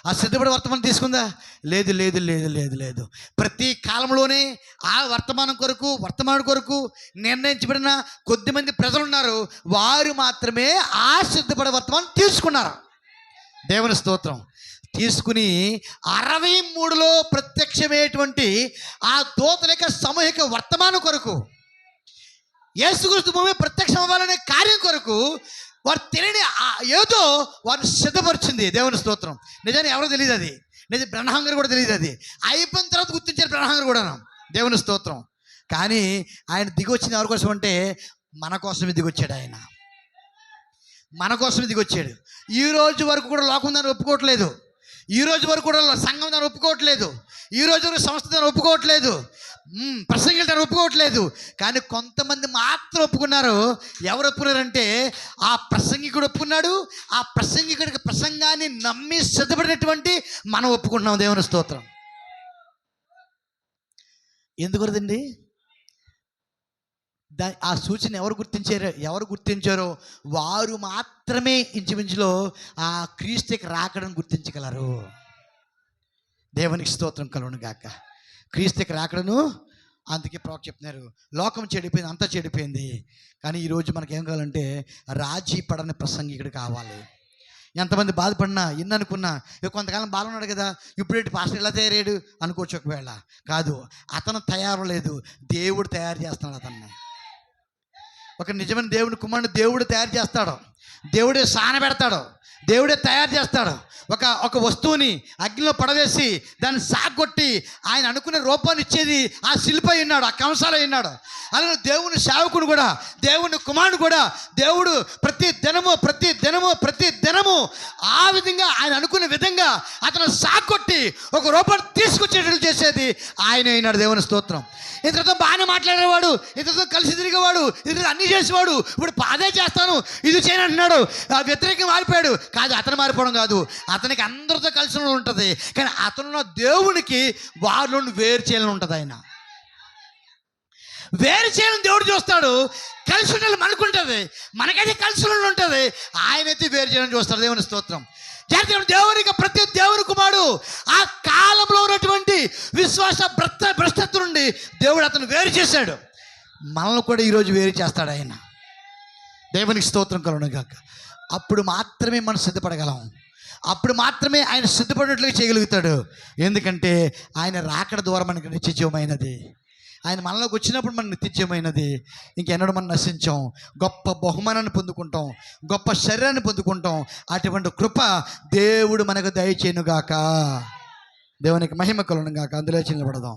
ఆ సిద్ధపడి వర్తమానం తీసుకుందా? లేదు లేదు లేదు లేదు లేదు. ప్రతి కాలంలోనే ఆ వర్తమానం కొరకు నిర్ణయించబడిన కొద్దిమంది ప్రజలు ఉన్నారు. వారు మాత్రమే ఆ సిద్ధపడే వర్తమానం తీసుకున్నారు. దేవుని స్తోత్రం. తీసుకుని 63లో ప్రత్యక్షమైనటువంటి ఆ దూతల యొక్క సామూహిక వర్తమానం కొరకు, యేసుక్రీస్తు భూమి ప్రత్యక్షం అవ్వాలనే కార్యం కొరకు వారు తెలియని ఏదో వారిని సిద్ధపరిచింది. దేవుని స్తోత్రం. నిజాన్ని ఎవరో తెలియదు, అది నిజం బ్రహ్మ గారు కూడా తెలియదు. అది అయిపోయిన తర్వాత గుర్తించారు బ్రహ్మ గారు కూడా. దేవుని స్తోత్రం. కానీ ఆయన దిగొచ్చింది ఎవరి కోసం అంటే మన కోసమే దిగొచ్చాడు. ఆయన మన కోసమే దిగొచ్చాడు. ఈ రోజు వరకు కూడా లోకం దాన్ని ఒప్పుకోవట్లేదు, ఈ రోజు వరకు కూడా సంఘం దాన్ని ఒప్పుకోవట్లేదు. ఈ రోజు సంస్థ దాన్ని ఒప్పుకోవట్లేదు, ప్రసంగిలు దాన్ని ఒప్పుకోవట్లేదు. కానీ కొంతమంది మాత్రం ఒప్పుకున్నారు. ఎవరు ఒప్పుకున్నారంటే ఆ ప్రసంగికుడు ఒప్పుకున్నాడు. ఆ ప్రసంగికుడికి ప్రసంగాన్ని నమ్మి సిద్ధపడినటువంటి మనం ఒప్పుకుంటున్నాం. దేవుని స్తోత్రం. ఎందుకుదండి? ఆ సూచన ఎవరు గుర్తించారో వారు మాత్రమే ఇంచుమించులో ఆ క్రీస్తుకి రాకడని గుర్తించగలరు. దేవునికి స్తోత్రం కలుగును గాక. క్రీస్తుకి రాకడను. అందుకే ప్రవక్త చెప్తున్నారు, లోకం చెడిపోయింది, అంతా చెడిపోయింది. కానీ ఈరోజు మనకేం కావాలంటే రాజీ పడని ప్రసంగికుడు కావాలి. ఎంతమంది బాధపడినా అనుకున్నా కొంతకాలం బాగున్నాడు కదా, ఇప్పుడేంటి పాస్టర్ ఇలా తయారయ్యాడు అనుకోవచ్చు. ఒకవేళ కాదు, అతను తయారు లేదు, దేవుడు తయారు చేస్తున్నాడు అతన్ని. ఒక నిజమైన దేవుని కుమారుడు దేవుడు తయారు చేస్తాడు, దేవుడే సానబెడతాడు, దేవుడే తయారు చేస్తాడు. ఒక వస్తువుని అగ్నిలో పడవేసి దాన్ని సాగొట్టి ఆయన అనుకునే రూపాన్ని ఇచ్చేది ఆ శిల్పి అయి ఉన్నాడు, ఆ కంసాలు అయి ఉన్నాడు. అలాగే దేవుని సేవకుడు కూడా, దేవుని కుమారుడు కూడా దేవుడు ప్రతి దినము ఆ విధంగా ఆయన అనుకునే విధంగా అతను సాగొట్టి ఒక రూపాన్ని తీసుకొచ్చేటట్లు చేసేది ఆయన అయినాడు. దేవుని స్తోత్రం. ఇతరులతో బాగానే మాట్లాడేవాడు, ఇతరులతో కలిసి తిరిగేవాడు, ఇతరులతో అన్నీ చేసేవాడు. ఇప్పుడు అదే చేస్తాను, ఇది చేయను అంటున్నాడు. ఆ వ్యతిరేకంగా మారిపోయాడు. కాదు, అతను మారిపోవడం కాదు, అతనికి అందరితో కలిసి ఉంటుంది. కానీ అతనున్న దేవునికి వాళ్ళను వేరు చేయాలని ఉంటుంది. ఆయన వేరు చేయాలని దేవుడు చూస్తాడు. కలిసి ఉండాలి మనకుంటుంది, మనకైతే కలిసి ఉంటుంది. ఆయనైతే వేరు చేయాలని చూస్తాడు. దేవుని స్తోత్రం. దేవునికి ప్రతి దేవుని కుమారుడు ఆ కాలంలో ఉన్నటువంటి విశ్వాస భ్రష్టత్వం నుండి దేవుడు అతను వేరు చేశాడు. మనల్ని కూడా ఈరోజు వేరు చేస్తాడు ఆయన. దేవునికి స్తోత్రం కలుగును గాక. అప్పుడు మాత్రమే మనం సిద్ధపడగలం, అప్పుడు మాత్రమే ఆయన సిద్ధపడినట్లుగా చేయగలుగుతాడు. ఎందుకంటే ఆయన రాకడ ద్వారా మనకు నిత్యజీవమైనది. ఆయన మనలోకి వచ్చినప్పుడు మనం నిత్యజీవమైనది. ఇంకెన్నడూ మనం నశించాం, గొప్ప బహుమానాన్ని పొందుకుంటాం, గొప్ప శరీరాన్ని పొందుకుంటాం. అటువంటి కృప దేవుడు మనకు దయచేయునుగాక. దేవునికి మహిమ కలుగును గాక. అందులో నిలబడదాం.